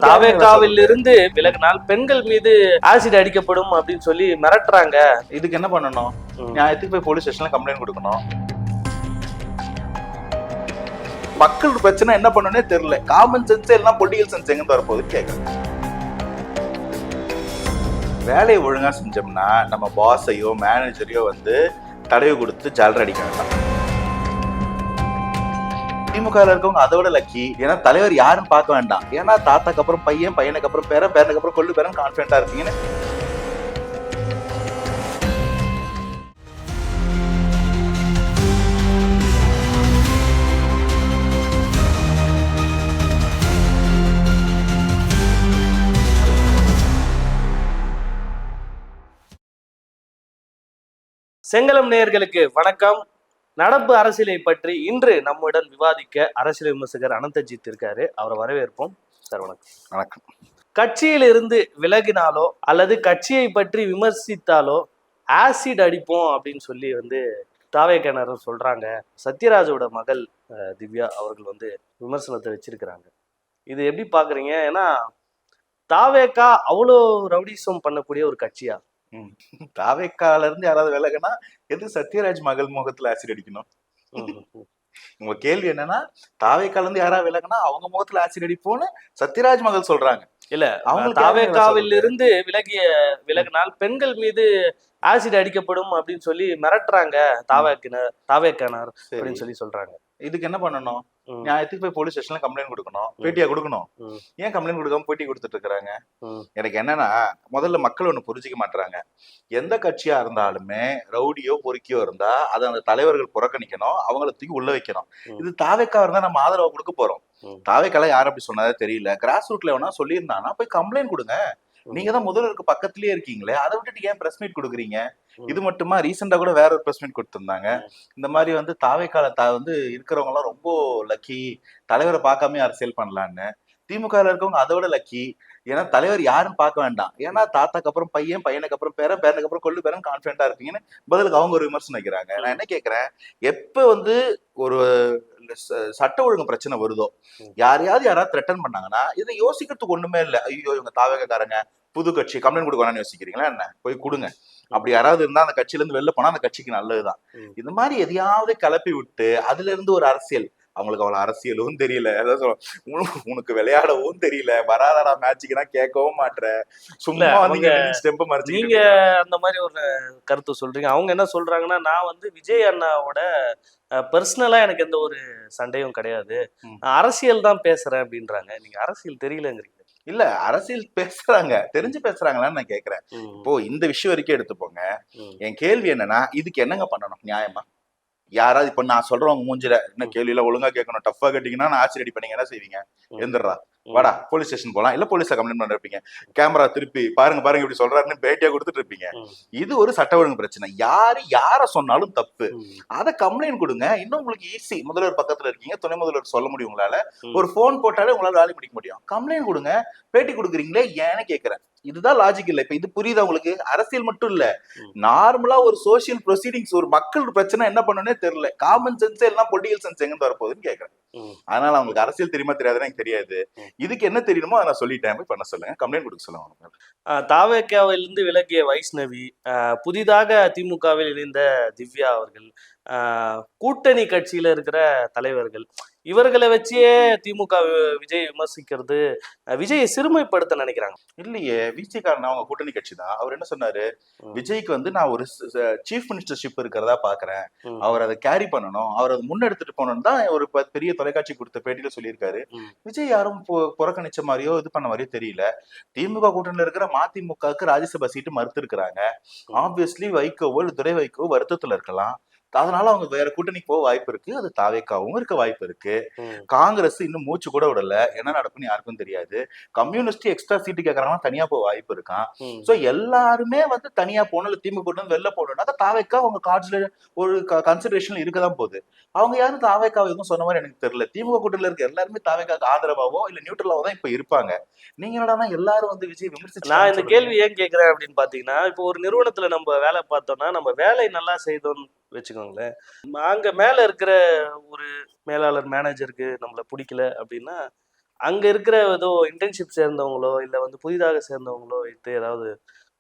தாவேகாவில் இருந்து விலகினால் பெண்கள் மீது ஆசிட் அடிக்கப்படும் அப்படின்னு சொல்லி மிரட்டுறாங்க. இதுக்கு என்ன பண்ணணும்? நியாயத்துக்கு போய் போலீஸ் ஸ்டேஷன்ல கம்ப்ளைண்ட் கொடுக்கணும். மக்கள் பிரச்சனை என்ன பண்ணணும்னே தெரியல. காமன் சென்ஸ் எல்லாம் பொலிட்டிக்கல் சென்ஸ் எங்க வரப்போகுதுன்னு கேட்கறேன். வேலையை ஒழுங்கா செஞ்சோம்னா நம்ம பாஸையோ மேனேஜரையோ வந்து தடவை கொடுத்து ஜாலர் அடிக்க வேண்டாம். திமுக இருக்கவங்க அதை விட லக்கி. ஏன்னா தலைவர் யாருன்னு பார்க்க வேண்டாம். ஏன்னா தாத்தாக்கு அப்புறம் பையன், பையனுக்கு அப்புறம் பேரன், பேரனுக்கு அப்புறம் கொள்ளு பேரன் கான்பிடண்டா இருக்கீங்கன்னு. செங்கலம் நேயர்களுக்கு வணக்கம். நடப்பு அரசியலை பற்றி இன்று நம்முடன் விவாதிக்க அரசியல் விமர்சகர் அனந்தஜித் இருக்காரு. அவரை வரவேற்போம். சார் வணக்கம். வணக்கம். கட்சியில் இருந்து விலகினாலோ அல்லது கட்சியை பற்றி விமர்சித்தாலோ ஆசிட் அடிப்போம் அப்படின்னு சொல்லி தாவேக்காரர் சொல்றாங்க. சத்யராஜோட மகள் திவ்யா அவர்கள் விமர்சனத்தை வச்சிருக்கிறாங்க. இது எப்படி பாக்குறீங்க? ஏன்னா தாவேக்கா அவ்வளோ ரவுடிசம் பண்ணக்கூடிய ஒரு கட்சியா? தாவேக்கால இருந்து யாராவது விலகுனா எது சத்யராஜ் மகள் முகத்துல ஆசிட் அடிக்கணும்? உங்க கேள்வி என்னன்னா, தாவேக்கால இருந்து யாராவது விலகுனா அவங்க முகத்துல ஆசிட் அடிப்போம்னு சத்யராஜ் மகள் சொல்றாங்க. இல்ல, அவங்க தாவேக்காவில் இருந்து விலகினால் பெண்கள் மீது ஆசிட் அடிக்கப்படும் அப்படின்னு சொல்லி மிரட்டுறாங்க தாவேக்கானார் அப்படின்னு சொல்லி சொல்றாங்க. இதுக்கு என்ன பண்ணணும்? நியாயத்துக்கு போய் போலீஸ் ஸ்டேஷன்ல கம்ப்ளைண்ட் கொடுக்கணும். பேட்டியா கொடுக்கணும். ஏன் கம்ப்ளைண்ட் கொடுக்காம பேட்டி கொடுத்துட்டு இருக்காங்க? எனக்கு என்னன்னா, முதல்ல மக்கள் ஒண்ணு புரிஞ்சுக்க மாட்டாங்க. எந்த கட்சியா இருந்தாலுமே ரவுடியோ பொறுக்கியோ இருந்தா அதை அந்த தலைவர்கள் புறக்கணிக்கணும், அவங்கள தூக்கி உள்ள வைக்கணும். இது தாவேக்கா இருந்தா நம்ம ஆதரவு கொடுக்க போறோம். தாவேக்கால யாரும் அப்படி சொன்னதே தெரியல. கிராஸ் ரூட்ல வேணா சொல்லியிருந்தானா போய் கம்ப்ளைண்ட் கொடுங்க. நீங்க தான் முதல்வருக்கு பக்கத்துலயே இருக்கீங்களே, அதை விட்டுட்டு ஏன் பிரஸ் மீட் கொடுக்குறீங்க? இது மட்டுமா? ரீசெண்டா கூட வேற ஒரு பிரஸ் மீட் கொடுத்திருந்தாங்க. இந்த மாதிரி தாவேக்கால இருக்கிறவங்க எல்லாம் ரொம்ப லக்கி, தலைவரை பார்க்காம அரசியல் பண்ணலான்னு. திமுக இருக்கவங்க அதை விட லக்கி. ஏன்னா தலைவர் யாருன்னு பார்க்க வேண்டாம். ஏன்னா தாத்தாக்கு அப்புறம் பையன், பையனுக்கு அப்புறம் பேரன், பேரனுக்கு அப்புறம் கொள்ளு பேரன் கான்பிடண்டா இருக்கீங்கன்னு பதிலுக்கு அவங்க ஒரு விமர்சனம் வைக்கிறாங்க. நான் என்ன கேட்கிறேன், எப்ப ஒரு சட்ட ஒழுங்கு பிரச்சனை வருதோ, யாராவது த்ரெட்டன் பண்ணாங்கன்னா இதை யோசிக்கிறதுக்கு ஒண்ணுமே இல்லை. ஐயோ இவங்க தாவேக்காரங்க புது கட்சி கம்ப்ளைண்ட் கொடுக்கணும்னு யோசிக்கிறீங்களா என்ன? போய் கொடுங்க. அப்படி யாராவது இருந்தா அந்த கட்சியில இருந்து வெளில போனா அந்த கட்சிக்கு நல்லதுதான். இந்த மாதிரி எதையாவது கிளப்பி விட்டு அதுல இருந்து ஒரு அரசியல், அவங்களுக்கு அவ்வளவு அரசியலும் தெரியல, உனக்கு விளையாடவும் தெரியல, வராதடா மேட்சுக்குன்னா கேட்கவும் மாட்ற, சும்மா ஸ்டெம்ப மறைச்சு நீங்க அந்த மாதிரி ஒரு கருத்து சொல்றீங்க. அவங்க என்ன சொல்றாங்கன்னா, நான் விஜய் அண்ணாவோட பர்சனலா எனக்கு எந்த ஒரு சண்டையும் கிடையாது, அரசியல் தான் பேசுறேன் அப்படின்றாங்க. நீங்க அரசியல் தெரியலங்கிறீங்க. இல்ல, அரசியல் பேசுறாங்க, தெரிஞ்சு பேசுறாங்களான்னு நான் கேக்குறேன். இப்போ இந்த விஷயம் வரைக்கும் எடுத்துப்போங்க. என் கேள்வி என்னன்னா, இதுக்கு என்னங்க பண்ணணும் நியாயமா? யாராவது இப்ப நான் சொல்றவங்க மூஞ்சில என்ன கேள்வி எல்லாம் ஒழுங்கா கேட்கணும், டஃபா கேட்டீங்கன்னா நான் ஆச்சரிய பண்ணீங்க என்ன செய்வீங்க? எந்திரா வாடா போலீஸ் ஸ்டேஷன் போலாம், இல்ல போலீஸை கம்ப்ளைண்ட் பண்ண இருப்பீங்க. கேமரா திருப்பி பாருங்க இப்படி சொல்றாருன்னு பேட்டியா கொடுத்துட்டு இருப்பீங்க. இது ஒரு சட்ட ஒழுங்கு பிரச்சனை. யார சொன்னாலும் தப்பு, அதை கம்ப்ளைண்ட் கொடுங்க. இன்னும் உங்களுக்கு ஈஸி. முதல்வர் பக்கத்துல இருக்கீங்க, துணை முதல்வர் சொல்ல முடியும் உங்களால. ஒரு போன் போட்டாலே உங்களால வேலை முடிக்க முடியும். கம்ப்ளைண்ட் கொடுங்க. பேட்டி கொடுக்குறீங்களே ஏன்னு கேட்கிறேன். இதுதான் லாஜிக் இல்ல. இப்ப இது புரியுதா உங்களுக்கு? அரசியல் மட்டும் இல்ல, நார்மலா ஒரு சோசியல் ப்ரொசீடிங்ஸ், ஒரு மக்கள் பிரச்சனை என்ன பண்ணணும்னே தெரியல. காமன் சென்ஸ் எல்லாம் பொலிட்டிக்கல் சென்ஸ் எங்க வரப்போகுதுன்னு கேட்கிறேன். அதனால அவங்களுக்கு அரசியல் தெரியுமா தெரியாதுன்னு எனக்கு தெரியாது. இதுக்கு என்ன தெரியணுமோ அதை நான் சொல்லிட்டேன். போய் பண்ண சொல்லுங்க, கம்ப்ளைண்ட் கொடுக்க சொல்லுங்க. தாவேக்காவிலிருந்து விலகிய வைஷ்ணவி, புதிதாக திமுகவில் இணைந்த திவ்யா அவர்கள், கூட்டணி கட்சியில இருக்கிற தலைவர்கள், இவர்களை வச்சே திமுக விஜய் விமர்சிக்கிறது விஜயை சிறுமைப்படுத்த நினைக்கிறாங்க. இல்லையே, விஜய்காரன் அவங்க கூட்டணி கட்சி தான். அவர் என்ன சொன்னாரு, விஜய்க்கு நான் ஒரு சீஃப் மினிஸ்டர்ஷிப் இருக்கிறதா பாக்குறேன், அவர் அதை கேரி பண்ணணும், அவர் அதை முன்னெடுத்துட்டு போகணும்னு தான் ஒரு பெரிய தொலைக்காட்சி கொடுத்த பேட்டியில சொல்லியிருக்காரு. விஜய் யாரும் புறக்கணிச்ச மாதிரியோ இது பண்ண மாதிரியோ தெரியல. திமுக கூட்டணியில இருக்கிற மதிமுகவுக்கு ராஜ்யசபா சீட்டு மறுத்து இருக்கிறாங்க. ஆப்வியஸ்லி வைகோவோ துரை வைகோ வருத்தத்துல இருக்கலாம். அதனால அவங்க வேற கூட்டணிக்கு போக வாய்ப்பு இருக்கு. அது தாவேக்காவும் இருக்க வாய்ப்பு இருக்கு. காங்கிரஸ் இன்னும் மூச்சு கூட விடல, என்ன நடக்கும்னு யாருக்கும் தெரியாது. கம்யூனிஸ்ட் எக்ஸ்ட்ரா சீட்டு கேட்கறாங்கன்னா தனியா போக வாய்ப்பு இருக்கான். சோ எல்லாருமே தனியா போகணும், திமுக கூட்டணி வெளில போடணும்னா தாவேக்கா அவங்க கார்ட்ஸ்ல ஒரு கன்சிடரேஷன் இருக்கதான் போகுது. அவங்க யாரும் தாவேக்காவை எதுவும் சொன்ன மாதிரி எனக்கு தெரியல. திமுக கூட்டணியில இருக்க எல்லாருமே தாவேக்காவுக்கு ஆதரவாவோ இல்ல நியூட்ரலாவோ தான் இப்ப இருப்பாங்க. நீங்க என்னடா எல்லாரும் விஜய் விமர்சிச்சு. நான் இந்த கேள்வி ஏன் கேட்கிறேன் அப்படின்னு பாத்தீங்கன்னா, இப்போ ஒரு நிறுவனத்துல நம்ம வேலை பார்த்தோம்னா, நம்ம வேலை நல்லா செய்தோம் வச்சுக்கோங்களேன், அங்க மேல இருக்கிற ஒரு மேலாளர் மேனேஜருக்கு நம்மள பிடிக்கல அப்படின்னா அங்க இருக்கிற ஏதோ இன்டர்ன்ஷிப் சேர்ந்தவங்களோ இல்ல வந்து புதிதாக சேர்ந்தவங்களோ வைத்து ஏதாவது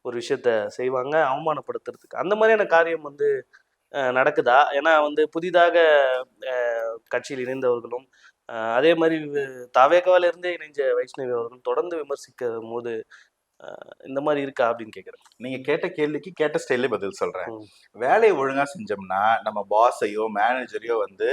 ஒரு விஷயத்த செய்வாங்க அவமானப்படுத்துறதுக்கு. அந்த மாதிரியான காரியம் வந்து நடக்குதா? ஏன்னா வந்து புதிதாக கட்சியில் இணைந்தவர்களும் அதே மாதிரி தவேகாவில இருந்தே இணைஞ்ச வைஷ்ணவி அவர்களும் தொடர்ந்து விமர்சிக்கும் போது இந்த மாதிரி இருக்கா அப்படின்னு கேக்குறேன். நீங்க கேட்ட கேள்விக்கு கேட்ட ஸ்டைல்லே பதில் சொல்றேன். ம். வேலையை ஒழுங்கா செஞ்சோம்னா நம்ம பாஸையோ மேனேஜரையோ வந்து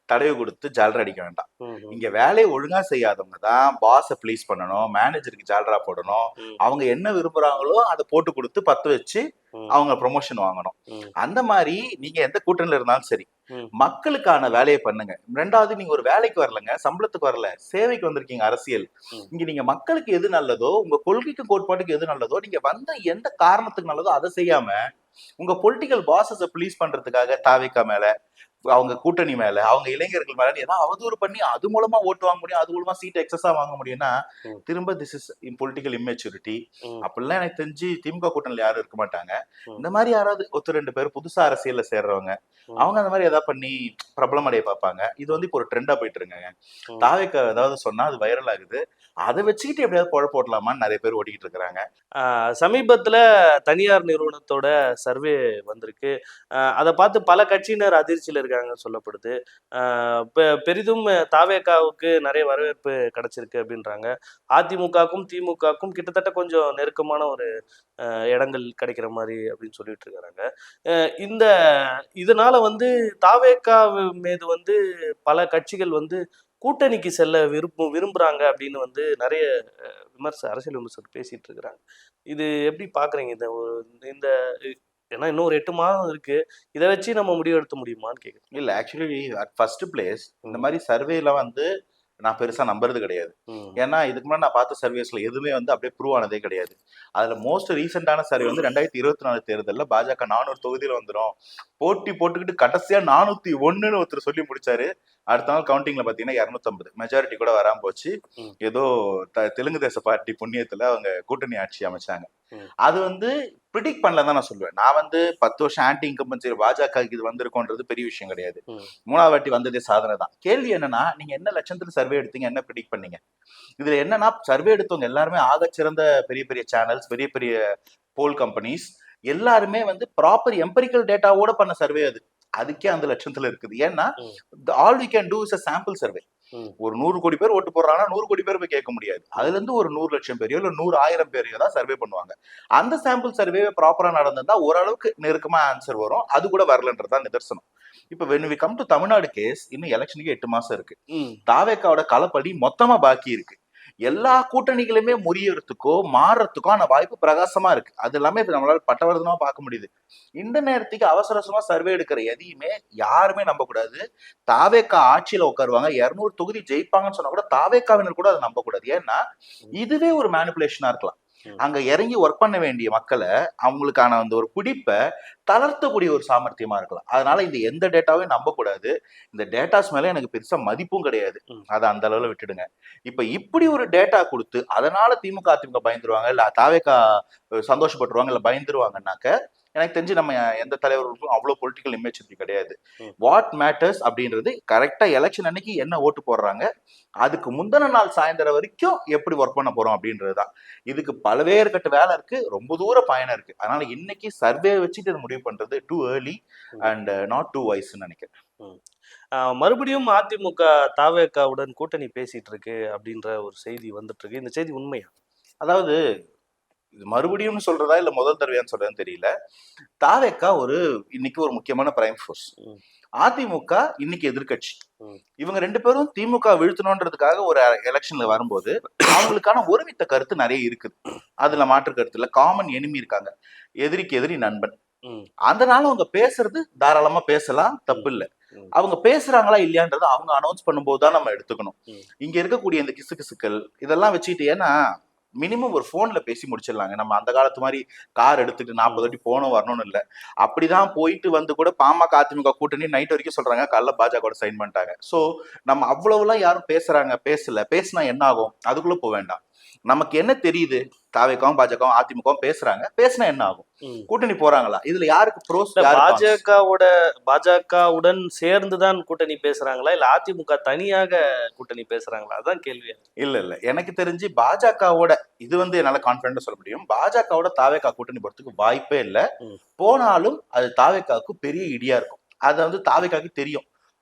தடவி கொடுத்து ஜாலரா அடிக்க வேண்டாம். ம், ம், இங்க வேலையை ஒழுங்கா செய்யாதவங்க தான் பாஸை ப்ளீஸ் பண்ணணும், மேனேஜருக்கு ஜாலரா போடணும். ம், அவங்க என்ன விரும்புறாங்களோ அதை போட்டு கொடுத்து பத்து வச்சு ம், அவங்க ப்ரொமோஷன் வாங்கணும். ம், அந்த மாதிரி நீங்க எந்த கூட்டணியில இருந்தாலும் சரி, ம், மக்களுக்கான வேலையை பண்ணுங்க. 2வது, நீங்க ஒரு வேலைக்கு வரலங்க, சம்பளத்துக்கு வரல, சேவைக்கு வந்திருக்கீங்க. அரசியல் ம், இங்க நீங்க மக்களுக்கு எது நல்லதோ, உங்க கொள்கைக்கு கோட்பாட்டுக்கு எது நல்லதோ, நீங்க வந்த எந்த காரணத்துக்கு நல்லதோ அதை செய்யாம உங்க பொலிட்டிக்கல் பாசஸ ப்ளீஸ் பண்றதுக்காக தாவேக்கா மேல, அவங்க கூட்டணி மேல, அவங்க இளைஞர்கள் மேல ஏதாவது அவதூறு பண்ணி அது மூலமா ஓட்டு வாங்க முடியும், அது மூலமா சீட் எக்ஸஸா வாங்க முடியும்னா ம், திரும்ப திஸ் இஸ் பொலிட்டிக்கல் இம்மெச்சூரிட்டி. ம், அப்படிலாம் எனக்கு தெரிஞ்சு திமுக கூட்டணியில யாரும் இருக்க மாட்டாங்க. ம், இந்த மாதிரி யாராவது ஒருத்தர் 2 பேர் புதுசா அரசியல்ல சேர்றவங்க, ம், அவங்க அந்த மாதிரி ஏதாவது பண்ணி பிரபலம் அடைய பார்ப்பாங்க. இது வந்து இப்போ ஒரு ட்ரெண்டா போயிட்டு இருக்குங்க. ம். தாவேக்கா ஏதாவது சொன்னா அது வைரல் ஆகுது, அதை வச்சுக்கிட்டு எப்படியாவது குழப்ப போடலாமான்னு நிறைய பேர் ஓடிக்கிட்டு இருக்கிறாங்க. சமீபத்துல தனியார் நிறுவனத்தோட சர்வே வந்திருக்கு. அதை பார்த்து பல கட்சியினர் அதிர்ச்சியில் இருக்காங்கன்னு சொல்லப்படுது. பெரிதும் தாவேகாவுக்கு நிறைய வரவேற்பு கிடைச்சிருக்கு அப்படின்றாங்க. அதிமுகவுக்கும் திமுகவுக்கும் கிட்டத்தட்ட கொஞ்சம் நெருக்கமான ஒரு இடங்கள் கிடைக்கிற மாதிரி அப்படின்னு சொல்லிட்டு இருக்கிறாங்க. இந்த இதனால வந்து தாவேகா மீது வந்து பல கட்சிகள் வந்து கூட்டணிக்கு செல்ல விரும்புறாங்க அப்படின்னு வந்து நிறைய அரசியல் விமர்சகர் பேசிட்டு இருக்கிறாங்க. இது எப்படி பாக்குறீங்க? இந்த ஏன்னா இன்னும் ஒரு 8 மாதம் இருக்கு. இதை வச்சு நம்ம முடிவெடுத்த முடியுமான்னு கேக்குறேன். இல்ல, ஆக்சுவலி அட் ஃபர்ஸ்ட் பிளேஸ் இந்த ம், மாதிரி சர்வேல வந்து நான் பெருசா நம்புறது கிடையாது. ம், ஏன்னா இதுக்கு முன்னாடி நான் பார்த்த சர்வேஸ்ல எதுவுமே வந்து அப்படியே ப்ரூவ் ஆனதே கிடையாது. அதுல மோஸ்ட் ரீசெண்டான சர்வே வந்து 2024 தேர்தல்ல பாஜக 400 தொகுதியில வந்துரும் போட்டி போட்டுக்கிட்டு கடைசியா 401ன்னு ஒருத்தர் சொல்லி முடிச்சாரு. அடுத்த நாள் கவுண்டிங்ல பாத்தீங்கன்னா 250 மெஜாரிட்டி கூட வராம போச்சு. ம், ஏதோ தெலுங்கு தேச பார்ட்டி புண்ணியத்துல அவங்க கூட்டணி ஆட்சி அமைச்சாங்க. ம், அது வந்து ப்ரிடிக்ட் பண்ணல தான் நான் சொல்லுவேன். நான் வந்து 10 வருஷம் ஆன்டி இன்கம்பன்சி பாஜக இது வந்திருக்கோன்றது பெரிய விஷயம் கிடையாது. ம், 3வது வாட்டி வந்ததே சாதனை தான். கேள்வி என்னன்னா, நீங்க என்ன லட்சத்துல சர்வே எடுத்தீங்க, என்ன ப்ரிடிக்ட் பண்ணீங்க? இதுல என்னன்னா, சர்வே எடுத்தவங்க எல்லாருமே ஆகச்சிறந்த பெரிய பெரிய சேனல்ஸ், பெரிய பெரிய போல் கம்பெனிஸ் எல்லாருமே வந்து ப்ராப்பர் எம்பரிக்கல் டேட்டாவோட பண்ண சர்வே அது. அதுக்கே அந்த லட்சத்துல இருக்குது. ஏன்னா ம், all we can do is a sample survey. ம், ஒரு 100 கோடி பேர் ஓட்டு போடுறாங்கன்னா 100 கோடி பேர் போய் கேட்க முடியாது. அதுல ம், இருந்து ஒரு 100 லட்சம் பேரையோ இல்ல 100,000 பேரையோ தான் சர்வே பண்ணுவாங்க. அந்த சாம்பிள் சர்வே ப்ராப்பரா நடந்தா ஓரளவுக்கு நெருக்கமா ஆன்சர் வரும். அது கூட வரலன்றதுதான் நிதர்சனம். இப்ப when we come to Tamil Nadu case, இன்னும் எலெக்ஷனுக்கு 8 மாசம் இருக்கு. ம், தாவேக்காவோட களப்படி மொத்தமா பாக்கி இருக்கு. எல்லா கூட்டணிகளுமே முறியறதுக்கோ மாறுறதுக்கான வாய்ப்பு பிரகாசமா இருக்கு. அது எல்லாமே இப்ப நம்மளால பட்டவர்தனமா பார்க்க முடியுது. இந்த நேரத்துக்கு அவசர அவசரமா சர்வே எடுக்கிற எதையுமே யாருமே நம்ப கூடாது. தாவேக்கா ஆட்சியில உட்காருவாங்க, 200 தொகுதி ஜெயிப்பாங்கன்னு சொன்னா கூட தாவேக்காவினர் கூட அதை நம்ப கூடாது. ஏன்னா இதுவே ஒரு மேனிபுலேஷனா இருக்கலாம். ம், அங்க இறங்கி ஒர்க் பண்ண வேண்டிய மக்களை, அவங்களுக்கான அந்த ஒரு பிடிப்பை தளர்த்தக்கூடிய ஒரு சாமர்த்தியமா இருக்கலாம். அதனால இந்த எந்த டேட்டாவையும் நம்ப கூடாது. இந்த டேட்டாஸ் மேல எனக்கு பெருசா மதிப்பும் கிடையாது. ம். அதை அந்த அளவுல விட்டுடுங்க. இப்ப இப்படி ஒரு டேட்டா கொடுத்து அதனால திமுக அதிமுக பயந்துருவாங்க, இல்ல தாவேக்கா சந்தோஷப்பட்டுருவாங்க, இல்ல பயந்துருவாங்கன்னாக்க எனக்கு தெரிஞ்சு நம்ம எந்த தலைவர்களுக்கும் அவ்வளவு பொலிட்டிக்கல் இமேஜ் கிடையாது. ம். வாட் மேட்டர்ஸ் அப்படின்றது கரெக்டா எலெக்ஷன் அன்னைக்கு என்ன ஓட்டு போடுறாங்க, அதுக்கு முந்தின நாள் சாயந்தரம் வரைக்கும் எப்படி ஒர்க் பண்ண போறோம் அப்படின்றதுதான். இதுக்கு பல்வேறு கட்ட வேலை இருக்கு, ரொம்ப தூர பயணம் இருக்கு. அதனால இன்னைக்கு சர்வே வச்சுட்டு இதை முடிவு பண்றது too early and not too வைஸ்ன்னு நினைக்கிறேன். ம். மறுபடியும் அதிமுக தாவேகாவுடன் கூட்டணி பேசிட்டு இருக்கு அப்படின்ற ஒரு செய்தி வந்துட்டு இருக்கு. இந்த செய்தி உண்மையா? அதாவது இது மறுபடியும் சொல்றதா இல்ல முதல் தடவையான்னு சொல்றதுன்னு தெரியல. தாவேக்கா இன்னைக்கு ஒரு முக்கியமான பிரைம் ஃபோர்ஸ். ம், அதிமுக இன்னைக்கு எதிர்க்கட்சி. ம், இவங்க 2 பேரும் திமுக வீழ்த்தணுன்றதுக்காக ஒரு எலெக்ஷன்ல வரும்போது அவங்களுக்கான ஒருமித்த கருத்து நிறைய இருக்குது. அதுல மாற்று கருத்து இல்ல. காமன் எனிமி இருக்காங்க, எதிரிக்கு எதிரி நண்பன். ம், அதனால அவங்க பேசுறது தாராளமா பேசலாம், தப்பு இல்ல. ம், அவங்க பேசுறாங்களா இல்லையான்றத அவங்க அனௌன்ஸ் பண்ணும்போது தான் நம்ம எடுத்துக்கணும். ம், இங்க இருக்கக்கூடிய இந்த கிசுகிசுக்கள் இதெல்லாம் வச்சுட்டு, ஏன்னா மினிமம் ஒரு போன்ல பேசி முடிச்சிடலாங்க. நம்ம அந்த காலத்து மாதிரி கார் எடுத்துட்டு 40 வாட்டி போகணும் வரணும்னு இல்ல. அப்படிதான் போயிட்டு வந்து கூட பாமக அதிமுக கூட்டணி நைட் வரைக்கும் சொல்றாங்க, காலைல பாஜக சைன் பண்ணிட்டாங்க. சோ நம்ம அவ்வளவுலாம் யாரும் பேசுறாங்க பேசல, பேசினா என்ன ஆகும் அதுக்குள்ள போக வேண்டாம். நமக்கு என்ன தெரியுது, தாவேக்காவும் பாஜகவும் அதிமுகவும் பேசினா என்ன ஆகும்? ம். கூட்டணி போறாங்களா? இதுல யாருக்கு ப்ரோஸ், இல்ல யாருக்கு cons? பாஜகவுடன் சேர்ந்துதான் கூட்டணி பேசுறாங்களா இல்ல அதிமுக தனியாக கூட்டணி பேசுறாங்களா? அதான் கேள்வி. இல்ல எனக்கு தெரிஞ்சு பாஜகவோட, இது என்னால கான்பிடண்டா சொல்ல முடியும், பாஜகவோட தாவேக்கா கூட்டணி போறதுக்கு வாய்ப்பே இல்ல. ம். போனாலும் அது தாவேக்காவுக்கு பெரிய இடியா இருக்கும். அது தாவேக்காவுக்கு தெரியும்.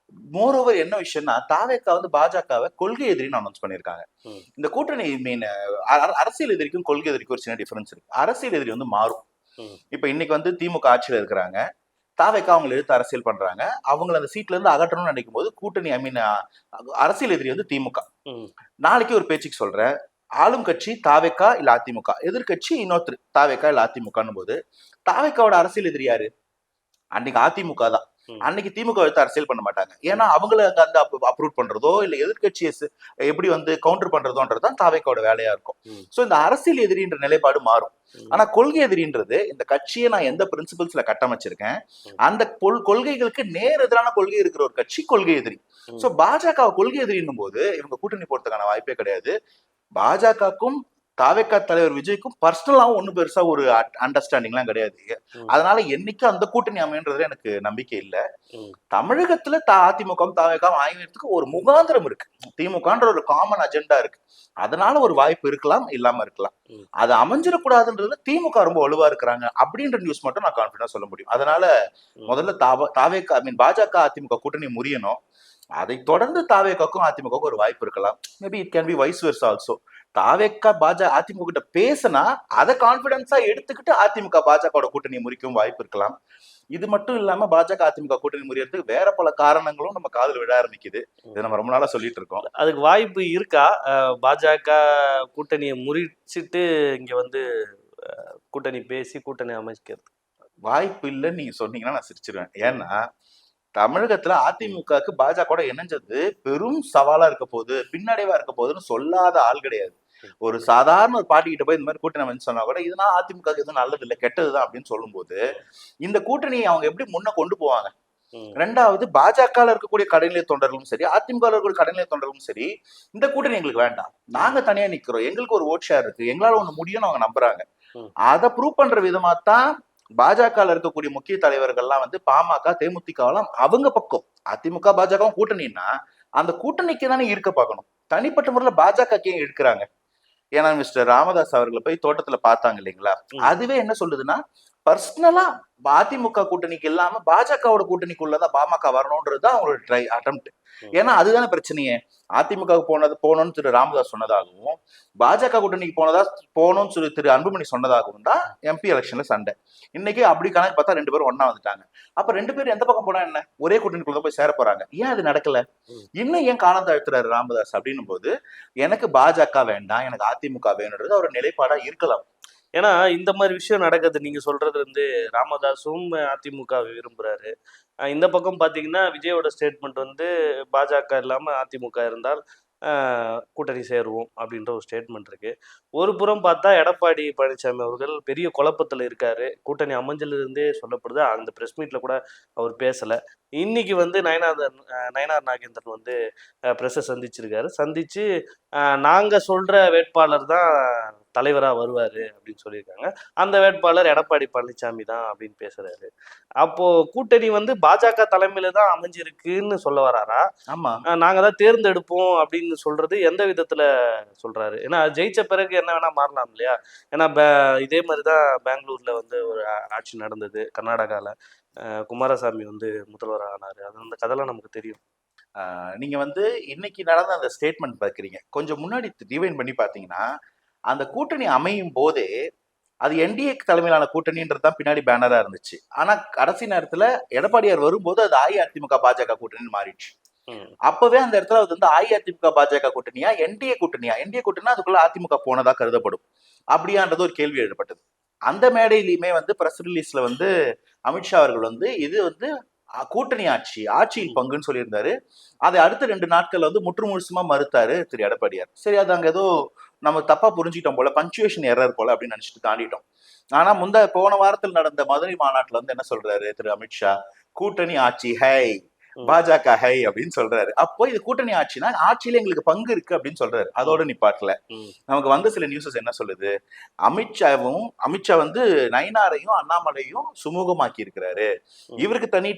மோரோவர் என்ன விஷயம்னா, தாவேக்கா பாஜகவை கொள்கை எதிரின்னு அனௌன்ஸ் பண்ணிருக்காங்க. ம். இந்த கூட்டணி மீன் அரசியல் எதிரிக்கும் கொள்கை எதிரிக்கும் ஒரு சின்ன டிஃபரன்ஸ் இருக்கு. அரசியல் எதிரி மாறும். ம். இப்ப இன்னைக்கு திமுக ஆட்சியில இருக்கிறாங்க, தாவேக்கா அவங்களை எடுத்து அரசியல் பண்றாங்க. அவங்களை அந்த சீட்ல இருந்து அகற்றணும்னு நினைக்கும் போது கூட்டணி அரசியல் எதிரி திமுக. ம். நாளைக்கு ஒரு பேச்சுக்கு சொல்றேன், ஆளும் கட்சி தாவேக்கா இல்ல அதிமுக, எதிர்கட்சி இன்னொருத்தர் தாவேக்கா இல்ல அதிமுகன்னு போது தாவேக்காவோட அரசியல் எதிரி யாரு? அன்னைக்கு அதிமுக தான். ம். அன்னைக்கு திமுக எடுத்து அரசியல் பண்ண மாட்டாங்க. ஏன்னா அவங்கள அந்த அப்ரூவ் பண்றதோ இல்ல எதிர்கட்சியை எப்படி கவுண்டர் பண்றதோன்றதுதான் தாவேக்காவோட வேலையா இருக்கும். ம். சோ இந்த அரசியல் எதிரின்ற நிலைப்பாடு மாறும். ம். ஆனா கொள்கை எதிரின்றது, இந்த கட்சியை நான் எந்த பிரின்சிபல்ஸ்ல கட்டமைச்சிருக்கேன், ம். அந்த கொள்கைகளுக்கு நேர் எதிரான கொள்கை இருக்கிற ஒரு கட்சி கொள்கை எதிரி. ம். சோ பாஜக கொள்கை எதிரின்னும் போது இவங்க கூட்டணி போறதுக்கான வாய்ப்பே கிடையாது. பாஜகக்கும் தாவேக்கா தலைவர் விஜய்க்கும் பர்சனலாவும் ஒன்னும் பெருசா ஒரு அண்டர்ஸ்டாண்டிங்லாம் கிடையாது. ம். அதனால என்னைக்கு அந்த கூட்டணி அமைன்றதுல எனக்கு நம்பிக்கை இல்ல. ம். தமிழகத்துல அதிமுகவும் தாவேக்காவும் ஆய்வதற்கு ஒரு முகாந்திரம் இருக்கு. திமுகன்ற ஒரு காமன் அஜெண்டா இருக்கு. அதனால ஒரு வாய்ப்பு இருக்கலாம், இல்லாம இருக்கலாம். ம். அது அமைஞ்சிடக்கூடாதுன்றதுல திமுக ரொம்ப வலுவா இருக்கிறாங்க அப்படின்ற நியூஸ் மட்டும் நான் கான்பிடண்டா சொல்ல முடியும். அதனால முதல்ல தாவேக்கா பாஜக அதிமுக கூட்டணி முறியணும். அதை தொடர்ந்து தாவேக்காக்கும் அதிமுகவுக்கும் ஒரு வாய்ப்பு இருக்கலாம். Maybe it can be vice versa also. தாவேக்கா அதிமுக கிட்ட பேசினா அதை கான்பிடன்ஸா எடுத்துக்கிட்டு அதிமுக பாஜகவோட கூட்டணி முறிக்கும் வாய்ப்பு இருக்கலாம். இது மட்டும் இல்லாம பாஜக அதிமுக கூட்டணி முறியறதுக்கு வேற பல காரணங்களும் நம்ம காதுல விட ஆரம்பிக்குது. இதை நம்ம ரொம்ப நாளா சொல்லிட்டு இருக்கோம். அதுக்கு வாய்ப்பு இருக்கா? பாஜக கூட்டணியை முறிச்சிட்டு இங்க கூட்டணி பேசி கூட்டணி அமைக்கிறது வாய்ப்பு இல்லைன்னு நீங்க சொன்னீங்கன்னா நான் சிரிச்சிருவேன். ஏன்னா தமிழகத்துல அதிமுகவுக்கு பாஜக இணைஞ்சது பெரும் சவாலா இருக்க போகுது, பின்னடைவா இருக்க போகுதுன்னு சொல்லாத ஆள் கிடையாது. ஒரு சாதாரண ஒரு பாட்டி கிட்ட போய் இந்த மாதிரி கூட்டணி அமைச்சு சொன்னா கூட இதனால் அதிமுக எதுவும் நல்லது இல்லை, கெட்டதுதான் அப்படின்னு சொல்லும் போது இந்த கூட்டணியை அவங்க எப்படி முன்ன கொண்டு போவாங்க? ரெண்டாவது, பாஜக இருக்கக்கூடிய கடைநிலை தொண்டர்களும் சரி, அதிமுக இருக்கக்கூடிய கடைநிலை தொண்டர்களும் சரி, இந்த கூட்டணி எங்களுக்கு வேண்டாம், நாங்க தனியா நிக்கிறோம், எங்களுக்கு ஒரு ஓட் ஷேர் இருக்கு, எங்களால ஒண்ணு முடியும்னு அவங்க நம்புறாங்க. அதை ப்ரூவ் பண்ற விதமா தான் பாஜக இருக்கக்கூடிய முக்கிய தலைவர்கள்லாம் பாமக தேமுதிகலாம் அவங்க பக்கம். அதிமுக பாஜகவும் கூட்டணின்னா அந்த கூட்டணிக்கு தானே ஈர்க்க பார்க்கணும். தனிப்பட்ட முறையில பாஜக ஏன் எடுக்கிறாங்க? ஏன்னா மிஸ்டர் ராமதாஸ் அவர்களை போய் தோட்டத்துல பார்த்தாங்க இல்லைங்களா, அதுவே என்ன சொல்லுதுன்னா பர்சனலா அதிமுக கூட்டணிக்கு இல்லாம பாஜகவோட கூட்டணிக்குள்ளதான் பாமக வரணும்ன்றதுதான் அவங்களோட ட்ரை அட்டெம்ப்ட். ஏன்னா அதுதானே பிரச்சனையே. அதிமுக போனோம்னு திரு ராமதாஸ் சொன்னதாகவும், பாஜக கூட்டணிக்கு போகணும்னு சொல்லி திரு அன்புமணி சொன்னதாகவும் தான் எம்பி எலெக்ஷன்ல சண்டை. இன்னைக்கு அப்படி கணக்கு பார்த்தா 2 பேரும் ஒன்னா வந்துட்டாங்க. அப்ப 2 பேரும் எந்த பக்கம் போனா என்ன, ஒரே கூட்டணிக்குள்ள போய் சேர போறாங்க. ஏன் அது நடக்கல? இன்னும் ஏன் காலம் தாழ்த்துறாரு ராமதாஸ் அப்படின்னும் போது எனக்கு பாஜக வேண்டாம், எனக்கு அதிமுக வேணுன்றது அவரோட நிலைப்பாடா இருக்கலாம். ஏன்னா இந்த மாதிரி விஷயம் நடக்குது. நீங்க சொல்றது ராமதாஸும் அதிமுக விரும்புறாரு. இந்த பக்கம் பாத்தீங்கன்னா விஜயோட ஸ்டேட்மெண்ட் பாஜக இல்லாம அதிமுக இருந்தால் கூட்டணி சேருவோம் அப்படின்ற ஒரு ஸ்டேட்மெண்ட் இருக்கு. ஒரு புறம் பார்த்தா எடப்பாடி பழனிசாமி அவர்கள் பெரிய குழப்பத்தில் இருக்காரு. கூட்டணி அமைஞ்சலிருந்தே சொல்லப்படுது. அந்த ப்ரெஸ் மீட்ல கூட அவர் பேசலை. இன்னைக்கு நயனார் நாகேந்திரன் ப்ரெஸ்ஸை சந்திச்சிருக்காரு. சந்திச்சு நாங்கள் சொல்ற வேட்பாளர் தான் தலைவராக வருவார் அப்படின்னு சொல்லியிருக்காங்க. அந்த வேட்பாளர் எடப்பாடி பழனிசாமி தான் அப்படின்னு பேசுறாரு. அப்போ கூட்டணி பாஜக தலைமையில தான் அமைஞ்சிருக்குன்னு சொல்ல வராரா? ஆமா, நாங்க தான் தேர்ந்தெடுப்போம் அப்படின்னு சொல்றது எந்த விதத்துல சொல்றாரு? ஏன்னா ஜெயிச்ச பிறகு என்ன வேணா மாறலாம் இல்லையா? ஏன்னா இதே மாதிரிதான் பெங்களூர்ல ஒரு ஆட்சி நடந்தது. கர்நாடகால குமாரசாமி முதல்வர் ஆனாரு. அது அந்த கதைலாம் நமக்கு தெரியும். நீங்க இன்னைக்கு நடந்த அந்த ஸ்டேட்மெண்ட் பாக்குறீங்க. கொஞ்சம் முன்னாடி ரிவைண்ட் பண்ணி பாத்தீங்கன்னா அந்த கூட்டணி அமையும் போதே அது என்டிஏ தலைமையிலான கூட்டணின்றதுதான் பின்னாடி பேனரா இருந்துச்சு. ஆனா கடைசி நேரத்துல எடப்பாடியார் வரும்போது அது அஇஅதிமுக பாஜக கூட்டணி மாறிடுச்சு. அப்பவே அந்த இடத்துல அஇஅதிமுக பாஜக கூட்டணியா என்டிஏ கூட்டணியா? என்டிஏ கூட்டணினா அதுக்குள்ள அதிமுக போனதா கருதப்படும் அப்படியான்றது ஒரு கேள்வி எழுப்பப்பட்டது. அந்த மேடையிலுமே பிரஸ் ரிலீஸ்ல அமித்ஷா அவர்கள் இது கூட்டணி ஆட்சியில் பங்குன்னு சொல்லியிருந்தாரு. அதை அடுத்த 2 நாட்கள் முற்று முழுசுமா மறுத்தாரு திரு எடப்பாடியார். சரி, அது அங்க ஏதோ நம்ம தப்பா புரிஞ்சுக்கிட்டோம் போல, பஞ்சுவேஷன் எரர் போல அப்படின்னு நினைச்சிட்டு தாண்டிட்டோம். ஆனா போன வாரத்தில் நடந்த மதுரை மாநாட்டுல என்ன சொல்றாரு திரு அமித்ஷா? கூட்டணி ஆட்சி ஹை, பாஜக ஹை அப்படின்னு சொல்றாரு. அப்போ இது கூட்டணி ஆட்சினா ஆட்சியில எங்களுக்கு பங்கு இருக்கு அப்படின்னு சொல்றாரு. அதோட நிப்பாட்டல. நமக்கு வந்து சில நியூஸஸ் என்ன சொல்லுது, அமித்ஷா வந்து நயினாரையும் அண்ணாமலையும் சுமூகமாக்கி இருக்கிறாரு. இவருக்கு தனி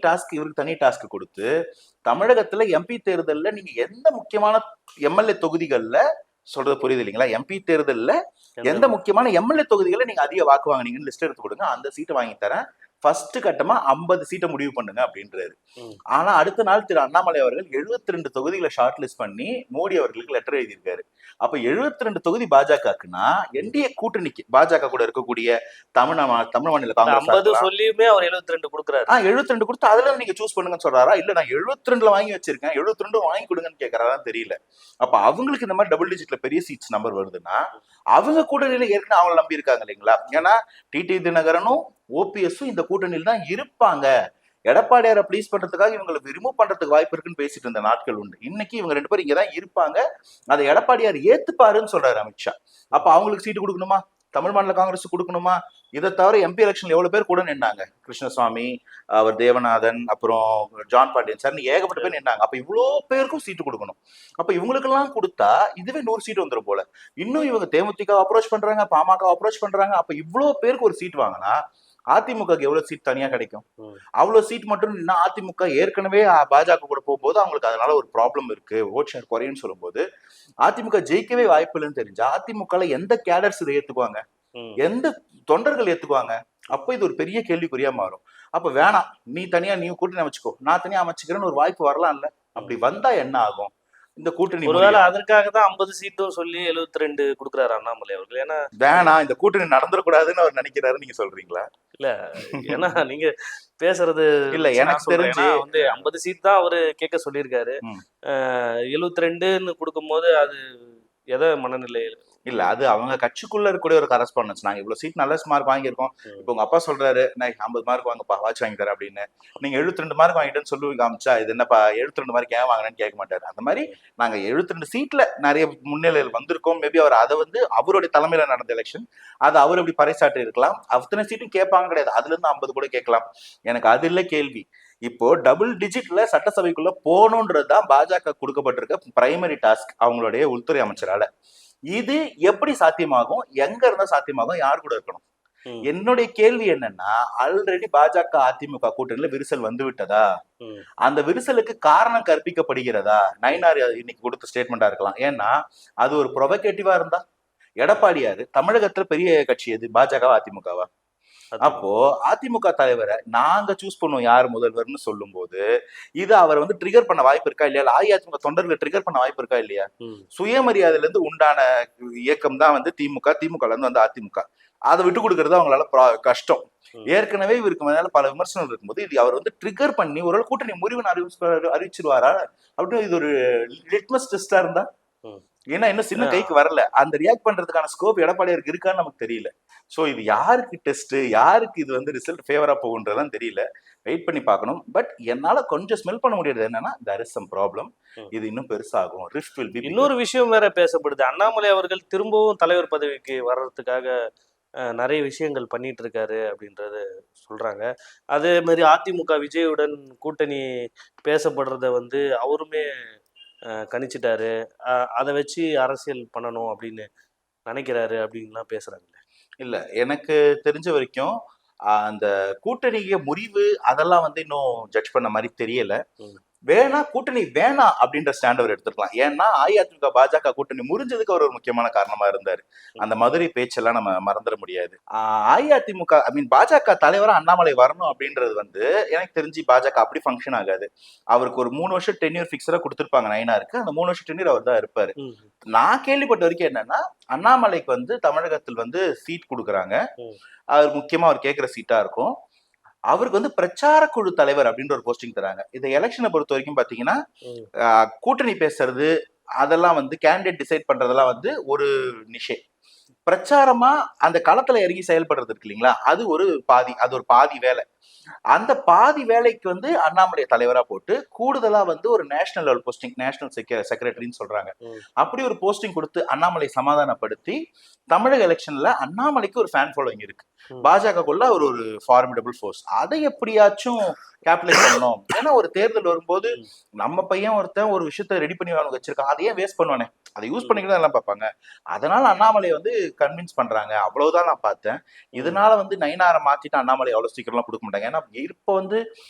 டாஸ்க் கொடுத்து தமிழகத்துல எம்பி தேர்தல்ல நீங்க எந்த முக்கியமான எம்எல்ஏ தொகுதிகள்ல, சொல்றது புரியுது இல்லைங்களா, எம்பி தேர்தல்ல எந்த முக்கியமான எம்எல்ஏ தொகுதிகளை நீங்க அதிக வாக்கு வாங்குனீங்கன்னு லிஸ்ட் எடுத்து கொடுங்க, அந்த சீட்டை வாங்கி தரேன், ஃபர்ஸ்ட் கட்டமா 50 சீட்டை முடிவு பண்ணுங்க அப்படின்றாரு. ஆனா அடுத்த நாள் திரு அண்ணாமலை அவர்கள் 72 தொகுதிகளை ஷார்ட் லிஸ்ட் பண்ணி மோடி அவர்களுக்கு லெட்டர் எழுதியிருக்காரு. அப்ப 72 தொகுதி பாஜகக்குன்னா என்டிஏ கூட்டணிக்கு பாஜக கூட இருக்கக்கூடிய தமிழ் மாநில காங்கிரஸ் சொல்லியுமே அவர் 72 கொடுக்குறாரு. 72 கொடுத்து அதுல நீங்க சூஸ் பண்ணுங்கன்னு சொல்றாரா, இல்ல நான் 72 வாங்கி வச்சிருக்கேன் 72 வாங்கி கொடுங்கன்னு கேட்கறாரா தெரியல. அப்ப அவங்களுக்கு இந்த மாதிரி டபுள் டிஜிட்ல பெரிய சீட்ஸ் நம்பர் வருதுன்னா அவங்க கூட்டணியில ஏற்கனவே அவங்க நம்பி இருக்காங்க இல்லைங்களா. ஏன்னா டிடி தினகரனும் ஓபிஎஸும் இந்த கூட்டணியில் தான் இருப்பாங்க. எடப்பாடியாரை ப்ளீஸ் பண்றதுக்காக இவங்களுக்கு ரிமூவ் பண்றதுக்கு வாய்ப்பு இருக்குன்னு பேசிட்டு இருந்த நாட்கள் உண்டு. இன்னைக்கு இவங்க 2 பேரும் இங்கதான் இருப்பாங்க, அதை எடப்பாடியார் ஏத்துப்பாருன்னு சொல்றாரு அமித்ஷா. அப்ப அவங்களுக்கு சீட்டு கொடுக்கணுமா, தமிழ் மாநில காங்கிரஸ் கொடுக்கணுமா? இதை தவிர எம்பி எலெக்ஷன்ல எவ்வளவு பேர் கூட நின்னாங்க, கிருஷ்ணசுவாமி, அவர் தேவநாதன், அப்புறம் ஜான் பாண்டியன் சார், ஏகப்பட்ட பேர் நின்னாங்க. அப்ப இவ்வளோ பேருக்கும் சீட்டு கொடுக்கணும். அப்ப இவங்களுக்கெல்லாம் கொடுத்தா இதுவே 100 சீட் வந்துடும் போல. இன்னும் இவங்க தேமுதிக அப்ரோச் பண்றாங்க, பாமக அப்ரோச் பண்றாங்க. அப்ப இவ்வளோ பேருக்கு ஒரு சீட் வாங்கினா அதிமுக எவ்வளவு சீட் தனியா கிடைக்கும்? அவ்வளவு சீட் மட்டும் அதிமுக ஏற்கனவே பாஜக கூட போகும்போது அவங்களுக்கு அதனால ஒரு ப்ராப்ளம் இருக்கு, ஓட் ஷேர் குறையுன்னு சொல்லும்போது அதிமுக ஜெயிக்கவே வாய்ப்பு இல்லைன்னு தெரிஞ்சா அதிமுக எந்த கேடர்ஸ் இதை ஏத்துக்குவாங்க, எந்த தொண்டர்கள் ஏத்துக்குவாங்க? அப்ப இது ஒரு பெரிய கேள்விக்குறியா மாறும். அப்ப வேணாம், நீ தனியா நீ கூட்டணி அமைச்சுக்கோ, நான் தனியா அமைச்சுக்கிறேன்னு ஒரு வாய்ப்பு வரலாம் இல்ல. அப்படி வந்தா என்ன ஆகும் இந்த கூட்டணி? ஒருவேளை அதற்காக தான் 50 சீட்டும் சொல்லி 72 கொடுக்குறாரு அண்ணாமலை அவர்கள். ஏன்னா வேணாம், இந்த கூட்டணி நடந்துடக்கூடாதுன்னு அவர் நினைக்கிறாரு, நீங்க சொல்றீங்களா? இல்ல, ஏன்னா நீங்க பேசுறது இல்ல, எனக்கு தெரிஞ்சு வந்து 50 சீட் தான் அவரு கேட்க சொல்லியிருக்காரு. 72ன்னு கொடுக்கும் போது அது எதை மனநிலையில் இல்ல, அது அவங்க கட்சிக்குள்ள இருக்கக்கூடிய ஒரு கரஸ்பாண்டன்ஸ். நாங்க இவ்வளவு சீட் நல்ல மார்க் வாங்கியிருக்கோம், இப்போ உங்க அப்பா சொல்றாரு நான் 50 மார்க் வாங்கப்பா வாட்ச் வாங்கி தரேன் அப்படின்னு, நீங்க 72 மார்க் வாங்கிட்டேன்னு சொல்லி காமிச்சா இது என்னப்பா 72 மார்க் ஏன் வாங்கினேன்னு கேட்க மாட்டாரு. அந்த மாதிரி நாங்க 72 சீட்ல நிறைய முன்னிலையில் வந்திருக்கோம். மேபி அவர் அதை வந்து அவருடைய தலைமையில நடந்த எலெக்ஷன், அதை அவர் எப்படி பறைசாற்றி இருக்கலாம். அத்தனை சீட்டும் கேட்பாங்க கிடையாது, அதுல இருந்து 50 கூட கேட்கலாம். எனக்கு அது இல்ல கேள்வி. இப்போ டபுள் டிஜிட்ல சட்டசபைக்குள்ள போகணுன்றதுதான் பாஜக கொடுக்கப்பட்டிருக்க பிரைமரி டாஸ்க் அவங்களுடைய உள்துறை அமைச்சரால. இது எப்படி சாத்தியமாகும், எங்க இருந்தா சாத்தியமாகும், யார் கூட இருக்கணும்? என்னுடைய கேள்வி என்னன்னா, ஆல்ரெடி பாஜக அதிமுக கூட்டணியில விரிசல் வந்து விட்டதா? அந்த விரிசலுக்கு காரணம் கற்பிக்கப்படுகிறதா? நயினார் இன்னைக்கு கொடுத்த ஸ்டேட்மெண்டா இருக்கலாம். ஏன்னா அது ஒரு ப்ரொவகேட்டிவா இருந்தா, எடப்பாடியாரு தமிழகத்துல பெரிய கட்சி எது, பாஜகவா அதிமுகவா? அப்போ அதிமுக தலைவரை நாங்க சூஸ் பண்ணுவோம் யார் முதல்வர்னு சொல்லும் போது இது அவர் வந்து ட்ரிகர் பண்ண வாய்ப்பு இருக்கா இல்லையா? அஇஅதிமுக தொண்டர்களை ட்ரிகர் பண்ண வாய்ப்பு இருக்கா இல்லையா? சுயமரியாதையில இருந்து உண்டான இயக்கம் தான் வந்து திமுகல இருந்து வந்து அதிமுக. அதை விட்டு கொடுக்கறது அவங்களால கஷ்டம். ஏற்கனவே இவருக்கு மேல பல விமர்சனங்கள் இருக்கும்போது இது அவர் வந்து ட்ரிகர் பண்ணி ஒரு கூட்டணி முறிவு அறிவிச்சிருவாரா அப்படின்னு இது ஒரு லிட்மஸ் டெஸ்டா இருந்தா, ஏன்னா இன்னும் சின்ன கைக்கு வரல, அந்த ரியாக்ட் பண்றதுக்கான ஸ்கோப் எடப்பாடியாருக்கு இருக்கான்னு நமக்கு தெரியல. சோ இது யாருக்கு டெஸ்ட், யாருக்கு இது வந்து ரிசல்ட் ஃபேவரா போகுன்றதுலாம் தெரியல, வெயிட் பண்ணி பார்க்கணும். பட் என்னால கொஞ்சம் ஸ்மெல் பண்ண முடியாது என்னன்னா there is some problem, இது இன்னும் பெருசாகும், rift will be. இன்னொரு விஷயம் வேற பேசப்படுது, அண்ணாமலை அவர்கள் திரும்பவும் தலைவர் பதவிக்கு வர்றதுக்காக நிறைய விஷயங்கள் பண்ணிட்டு இருக்காரு அப்படின்றது சொல்றாங்க. அதே மாதிரி அதிமுக விஜயுடன் கூட்டணி பேசப்படுறத வந்து அவருமே கணிச்சிட்டாரு, அதை வச்சு அரசியல் பண்ணணும் அப்படின்னு நினைக்கிறாரு அப்படின்லாம் பேசுறாங்க. இல்ல, எனக்கு தெரிஞ்ச வரைக்கும் அந்த கூட்டணிய முறிவு அதெல்லாம் வந்து இன்னும் ஜட்ஜ் பண்ண மாதிரி தெரியல. வேணா கூட்டணி வேணாம் அப்படின்ற ஸ்டாண்ட் அவர் எடுத்துக்கலாம். ஏன்னா அஇஅதிமுக பாஜக கூட்டணி முறிஞ்சதுக்கு அவர் ஒரு முக்கியமான காரணமா இருந்தாரு. அந்த மதுரை பேச்செல்லாம் நம்ம மறந்துட முடியாது. அஇஅதிமுக பாஜக தலைவரா அண்ணாமலை வரணும் அப்படின்றது வந்து எனக்கு தெரிஞ்சு பாஜக அப்படி ஃபங்க்ஷன் ஆகாது. அவருக்கு ஒரு 3 வருஷம் டென்யூர் ஃபிக்ஸரா கொடுத்துருப்பாங்க நயினாருக்கு, அந்த 3 வருஷம் டென்யூர் அவர் தான் இருப்பாரு. நான் கேள்விப்பட்ட வரைக்கும் என்னன்னா, அண்ணாமலைக்கு வந்து தமிழகத்தில் வந்து சீட் கொடுக்குறாங்க, அவர் முக்கியமா அவர் கேட்கிற சீட்டா இருக்கும். அவருக்கு வந்து பிரச்சார குழு தலைவர் அப்படின்ற ஒரு போஸ்டிங் தராங்க. இந்த எலெக்ஷனை பொறுத்த வரைக்கும் பாத்தீங்கன்னா கூட்டணி பேசுறது அதெல்லாம் வந்து கேண்டிடேட் டிசைட் பண்றதெல்லாம் வந்து ஒரு நிஷே. பிரச்சாரமா அந்த களத்துல இறங்கி செயல்படுறது இருக்கு இல்லைங்களா, அது ஒரு பாதி வேலை. அந்த பாதி வேலைக்கு வந்து அண்ணாமலை தலைவரா போட்டு கூடுதலா வந்து ஒரு நேஷனல் லெவல் போஸ்டிங், நேஷனல் செக்ரட்டரின்னு சொல்றாங்க, அப்படி ஒரு போஸ்டிங் கொடுத்து அண்ணாமலை சமாதானப்படுத்தி தமிழக எலெக்ஷன்ல அண்ணாமலைக்கு ஒரு ஃபேன் ஃபாலோயிங் இருக்கு, பாஜகக்குள்ள அவர் ஒரு ஃபார்மிடபிள் ஃபோர்ஸ். அதை எப்படியாச்சும் கேபிடலைஸ் பண்ணணும். ஏன்னா ஒரு தேர்தல் வரும்போது நம்ம பையன் ஒருத்தன் ஒரு விஷயத்த ரெடி பண்ணி வச்சிருக்கான், அதையே வேஸ்ட் பண்ணுவானே, அதை யூஸ் பண்ணிக்கிட்டு எல்லாம் பார்ப்பாங்க. அதனால அண்ணாமலை வந்து கன்வின்ஸ் பண்றாங்க, அவ்வளவுதான் நான் பார்த்தேன். இதனால வந்து நயினாரை மாத்திட்டு அண்ணாமலை அவ்வளவு சீக்கிரம்லாம் கொடுக்க மாட்டாங்க. ஏன்னா இப்ப வந்து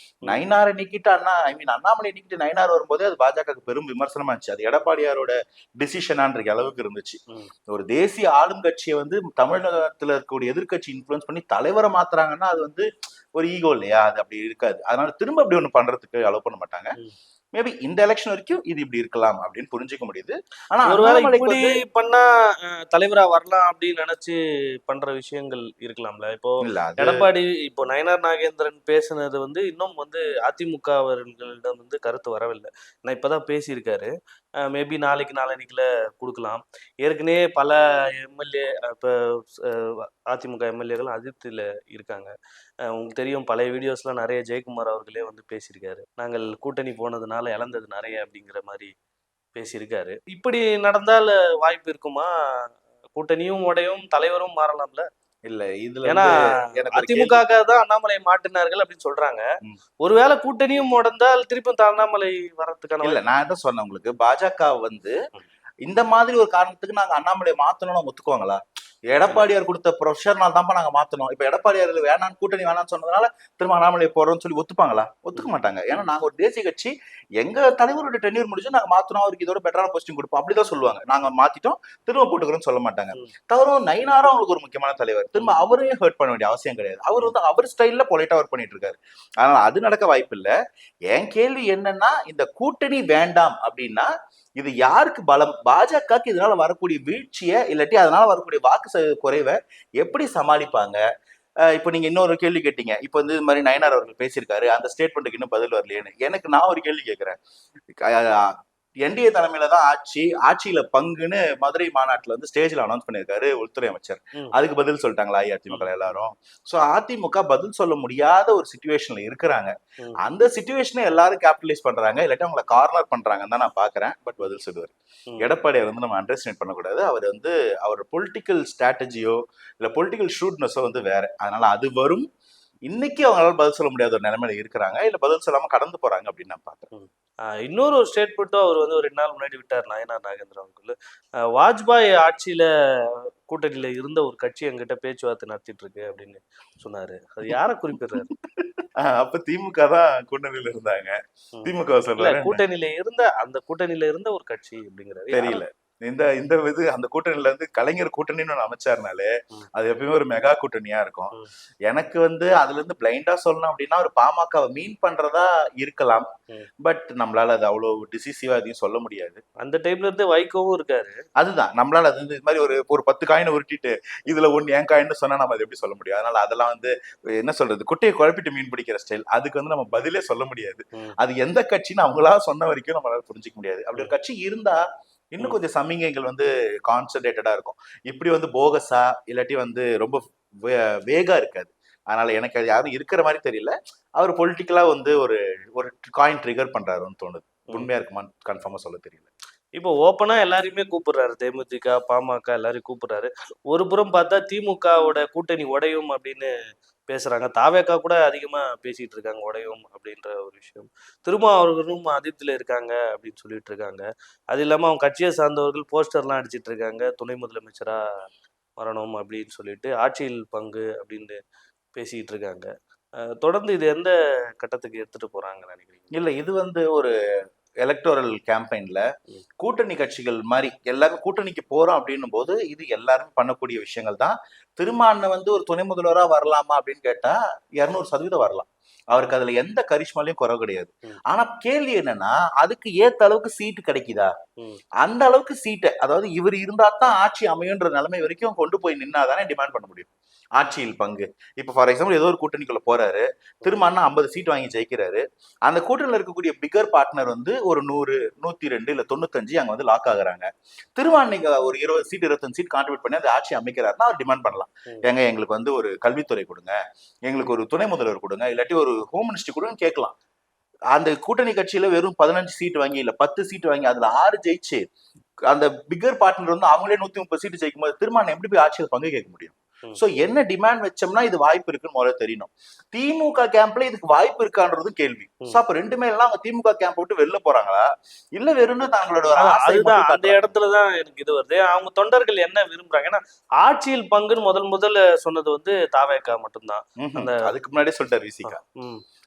நயினாரை நீக்கிட்டு அண்ணாமலை நீக்கிட்டு நயினார் வரும்போதே அது பாஜகவுக்கு பெரும் விமர்சனமா இருந்துச்சு. அது எடப்பாடியாரோட டிசிஷனான்ற அளவுக்கு இருந்துச்சு. ஒரு தேசிய ஆளும் கட்சியை வந்து தமிழகத்துல இருக்கக்கூடிய எதிர்கட்சி இன்ஃபுளுன்ஸ் பண்ணி தலைவரை மாத்துறாங்கன்னா அது வந்து ஒரு ஈகோ இல்லையா, அது அப்படி இருக்காது. அதனால திரும்ப அப்படி ஒண்ணு பண்றதுக்கு அலோவ் பண்ண மாட்டாங்க. மேபி இந்த எலெக்ஷன் வரைக்கும் இது இப்படி இருக்கலாம் அப்படின்னு புரிஞ்சுக்க முடியுது. ஆனா ஒருவேளை இப்படி பண்ணா தலைவரா வரலாம் அப்படின்னு நினைச்சு பண்ற விஷயங்கள் இருக்கலாம்ல. இப்போ எடப்பாடி இப்போ நயனார் நாகேந்திரன் பேசுனது வந்து இன்னும் வந்து அதிமுக அவர்களிடம் வந்து கருத்து வரவில்லை. நான் இப்பதான் பேசியிருக்காரு. மேபி நாளைக்கு நாளன்னைக்குல கொடுக்கலாம். ஏற்கனவே பல எம்எல்ஏ இப்போ அதிமுக எம்எல்ஏகள் அதிருப்தியில இருக்காங்க. உங்களுக்கு தெரியும், பழைய வீடியோஸ்லாம் நிறைய ஜெயக்குமார் அவர்களே வந்து பேசியிருக்காரு. நாங்கள் கூட்டணி போனதுனால இழந்தது நிறைய அப்படிங்கிற மாதிரி பேசியிருக்காரு. இப்படி நடந்தால் வாய்ப்பு இருக்குமா? கூட்டணியும் உடையும் தலைவரும் மாறலாம்ல. இல்ல இதுல ஏன்னா அதிமுக தான் அண்ணாமலை மாட்டினார்கள் அப்படின்னு சொல்றாங்க. ஒருவேளை கூட்டணியும் உடந்தால் திருப்பி அண்ணாமலை வர்றதுக்கான இல்ல. நான் என்ன சொன்னேன் உங்களுக்கு, பாஜக வந்து இந்த மாதிரி ஒரு காரணத்துக்கு நாங்க அண்ணாமலை மாத்தணும்னு ஒத்துக்குவாங்களா? எடப்பாடியார் கொடுத்த ப்ரெஷர்னால தான்ப்பா நாங்க மாத்தணும். இப்ப எடப்பாடியார் வேணான்னு கூட்டணி வேணான்னு சொன்னதுனால திரும்ப அண்ணாமலை போறோம்னு சொல்லி ஒத்துப்பாங்களா? ஒத்துக்க மாட்டாங்க. ஏன்னா நாங்க ஒரு தேசிய கட்சி, எங்க தலைவரோட டென்யூர் முடிஞ்சு நாங்க மாத்தணும், அவருக்கு இதோட பெட்டரான போஸ்டிங் கொடுப்போம் அப்படிதான் சொல்லுவாங்க. நாங்க மாத்திட்டோம் திரும்ப போட்டுக்கிறோம்னு சொல்ல மாட்டாங்க. தவிர நயினாரும் அவங்களுக்கு ஒரு முக்கியமான தலைவர், திரும்ப அவரையும் ஹர்ட் பண்ண வேண்டிய அவசியம் கிடையாது. அவர் வந்து அவர் ஸ்டைல்ல பொலைட்டா ஒர்க் பண்ணிட்டு இருக்காரு. அதனால அது நடக்க வாய்ப்பு இல்லை. என் கேள்வி என்னன்னா, இந்த கூட்டணி வேண்டாம் அப்படின்னா இது யாருக்கு பலம்? பாஜகவுக்கு இதனால வரக்கூடிய வீழ்ச்சியை இல்லாட்டி அதனால வரக்கூடிய வாக்கு குறைவை எப்படி சமாளிப்பாங்க? இப்ப நீங்க இன்னொரு கேள்வி கேட்டீங்க, இப்ப வந்து இது மாதிரி நயனார் அவர்கள் பேசியிருக்காரு, அந்த ஸ்டேட்மெண்ட்டுக்கு இன்னும் பதில் வரலையேன்னு. எனக்கு நான் ஒரு கேள்வி கேட்கிறேன். என்டிஏ தலைமையில தான் ஆட்சியில பங்குன்னு மதுரை மாநாட்டுல வந்து ஸ்டேஜ்ல அனௌன்ஸ் பண்ணியிருக்காரு உள்துறை அமைச்சர். அதுக்கு பதில் சொல்லிட்டாங்களா அஇஅதிமுக எல்லாரும்? சோ அதிமுக பதில் சொல்ல முடியாத ஒரு சிச்சுவேஷன்ல இருக்கிறாங்க. அந்த சிச்சுவேஷனை எல்லாரும் கேபிட்டலைஸ் பண்றாங்க, இல்லாட்டி அவங்களை கார்னர் பண்றாங்கன்னு தான் நான் பாக்குறேன். பட் பதில் சொல்லுவார். எடப்பாடியார் வந்து நம்ம அண்டர்ஸ்டாண்ட் பண்ணக்கூடாது. அவர் வந்து அவர் பொலிட்டிக்கல் ஸ்ட்ராட்டஜியோ இல்ல பொலிட்டிக்கல் ஷூட்னஸோ வந்து வேற. அதனால அது வரும். இன்னைக்கு அவங்களால பதில் சொல்ல முடியாத ஒரு நிலைமையில இருக்கிறாங்க, இல்ல பதில் சொல்லாம கடந்து போறாங்க அப்படின்னு நான் பாக்குறேன். இன்னொரு ஒரு ஸ்டேட்மெண்ட்டும் அவர் வந்து ஒரு 2 நாள் முன்னாடி விட்டார் நயனார் நாகேந்திரன் அவர்கள். வாஜ்பாய் ஆட்சியில கூட்டணியில இருந்த ஒரு கட்சி எங்கிட்ட பேச்சுவார்த்தை நடத்திட்டு இருக்கு அப்படின்னு சொன்னாரு. அது யாரை குறிப்பிடுறாரு? அப்ப திமுக தான் கூட்டணியில இருந்தாங்க. திமுக சொல்றாரு கூட்டணியில இருந்த ஒரு கட்சி அப்படிங்கிறது தெரியல. இந்த இது அந்த கூட்டணியில இருந்து கலைஞர் கூட்டணின்னு ஒண்ணு அமைச்சாருனாலே அது எப்பயுமே ஒரு மெகா கூட்டணியா இருக்கும். எனக்கு வந்து அதுல இருந்து பிளைண்டா சொல்லணும் அப்படின்னா ஒரு பாமகவை மீன் பண்றதா இருக்கலாம். பட் நம்மளால அது அவ்வளவு டிசிசிவா எதையும் சொல்ல முடியாது. அந்த டைம்ல இருந்து வைகோவும் இருக்காரு. அதுதான் நம்மளால அது இது மாதிரி ஒரு 10 காயினை உருட்டிட்டு இதுல ஒன்னு என் காயின்னு சொன்னா நம்ம அதை எப்படி சொல்ல முடியும்? அதனால அதெல்லாம் வந்து என்ன சொல்றது, குட்டையை குழப்பிட்டு மீன் பிடிக்கிற ஸ்டைல். அதுக்கு வந்து நம்ம பதிலே சொல்ல முடியாது. அது எந்த கட்சின்னு அவங்களா சொன்ன வரைக்கும் நம்மளால புரிஞ்சிக்க முடியாது. அப்படி ஒரு கட்சி இருந்தா இன்னும் கொஞ்சம் சமிகைகள் வந்து கான்சன்ட்ரேட்டடா இருக்கும். இப்படி வந்து போகஸா இல்லாட்டி வந்து ரொம்ப வேகா இருக்காது. அதனால எனக்கு அது யாரும் இருக்கிற மாதிரி தெரியல. அவர் பொலிட்டிக்கலா வந்து ஒரு காயின் ட்ரிகர் பண்றாருன்னு தோணுது. உண்மையா இருக்குமான்னு கன்ஃபார்மா சொல்ல தெரியல. இப்போ ஓப்பனா எல்லாரையுமே கூப்பிடுறாரு, தேமுதிக பாமக எல்லாரையும் கூப்பிடுறாரு. ஒரு புறம் பார்த்தா திமுகவோட கூட்டணி உடையும் அப்படின்னு பேசுறாங்க. தாவேக்கா கூட அதிகமா பேசிட்டு இருக்காங்க உடையும் அப்படின்ற ஒரு விஷயம். திரும்ப அவர்களும் அதிருப்தியில இருக்காங்க அப்படின்னு சொல்லிட்டு இருக்காங்க. அது இல்லாம அவங்க கட்சியை சார்ந்தவர்கள் போஸ்டர்லாம் அடிச்சிட்டு இருக்காங்க, துணை முதலமைச்சரா வரணும் அப்படின்னு சொல்லிட்டு, ஆட்சியில் பங்கு அப்படின்னு பேசிட்டு இருக்காங்க. தொடர்ந்து இது எந்த கட்டத்துக்கு எடுத்துட்டு போறாங்கன்னு நினைக்கிறீங்க? இல்ல இது வந்து ஒரு எலக்டோரல் கேம்பெயின்ல கூட்டணி கட்சிகள் மாதிரி எல்லாரும் கூட்டணிக்கு போறோம் அப்படின்னும் போது இது எல்லாரும் பண்ணக்கூடிய விஷயங்கள் தான். திருமாவளவன் வந்து ஒரு துணை முதல்வரா வரலாமா அப்படின்னு கேட்டா 200% வரலாம். அவருக்கு அதுல எந்த கரிஷ்மாலையும் குறை கிடையாது. ஆனா கேள்வி என்னன்னா, அதுக்கு ஏத்த அளவுக்கு சீட்டு கிடைக்குதா? அந்த அளவுக்கு சீட்டை, அதாவது இவர் இருந்தா தான் ஆட்சி அமையுன்ற நிலைமை வரைக்கும் கொண்டு போய் நின்னாதானே டிமாண்ட் பண்ண முடியும். ஆட்சியில் பங்கு. இப்ப ஃபார் எக்ஸாம்பிள் ஏதோ ஒரு கூட்டணிக்குள்ள போறாரு, திருமானா 50 சீட் வாங்கி ஜெயிக்கிறாரு. அந்த கூட்டணியில இருக்கக்கூடிய பிகர் பார்ட்னர் வந்து ஒரு 100, 102 இல்ல 95 அங்க வந்து லாக் ஆகுறாங்க. திருமான் நீங்க ஒரு 20 சீட் 25 சீட் கான்ட்ரிபியூட் பண்ணி அந்த ஆட்சி அமைக்கிறாருன்னா அவர் டிமாண்ட் பண்ணலாம். ஏங்க எங்களுக்கு வந்து ஒரு கல்வித்துறை கொடுங்க, எங்களுக்கு ஒரு துணை முதல்வர் கொடுங்க, இல்லாட்டி ஒரு ஹோம் மினிஸ்டர் கொடுங்கன்னு கேட்கலாம். அந்த கூட்டணி கட்சியில வெறும் 15 சீட் வாங்கி இல்ல 10 சீட் வாங்கி அதுல 6 ஜெயிச்சு அந்த பிகர் பார்ட்னர் வந்து அவங்களே 130 சீட் ஜெயிக்கும் போது திருமான் எப்படி போய் ஆட்சியில் பங்கு கேட்க முடியும்? சோ என்ன டிமாண்ட் வச்சோம்னா இது வாய்ப்பு இருக்குன்னு முதல்ல தெரியணும். திமுக கேம்ப்ல இதுக்கு வாய்ப்பு இருக்கான்றதும் கேள்வி. சோ அப்ப ரெண்டுமே எல்லாம் அவங்க திமுக கேம்ப் விட்டு வெளில போறாங்களா இல்ல வெறும் தங்களோட ஒரு அதுதான் அந்த இடத்துலதான் எனக்கு இது வருது. அவங்க தொண்டர்கள் என்ன விரும்புறாங்க, ஏன்னா ஆட்சியில் பங்குன்னு முதல்ல சொன்னது வந்து தாவேகா மட்டும்தான். அந்த அதுக்கு முன்னாடியே சொல்லிட்டாரு விசிகா.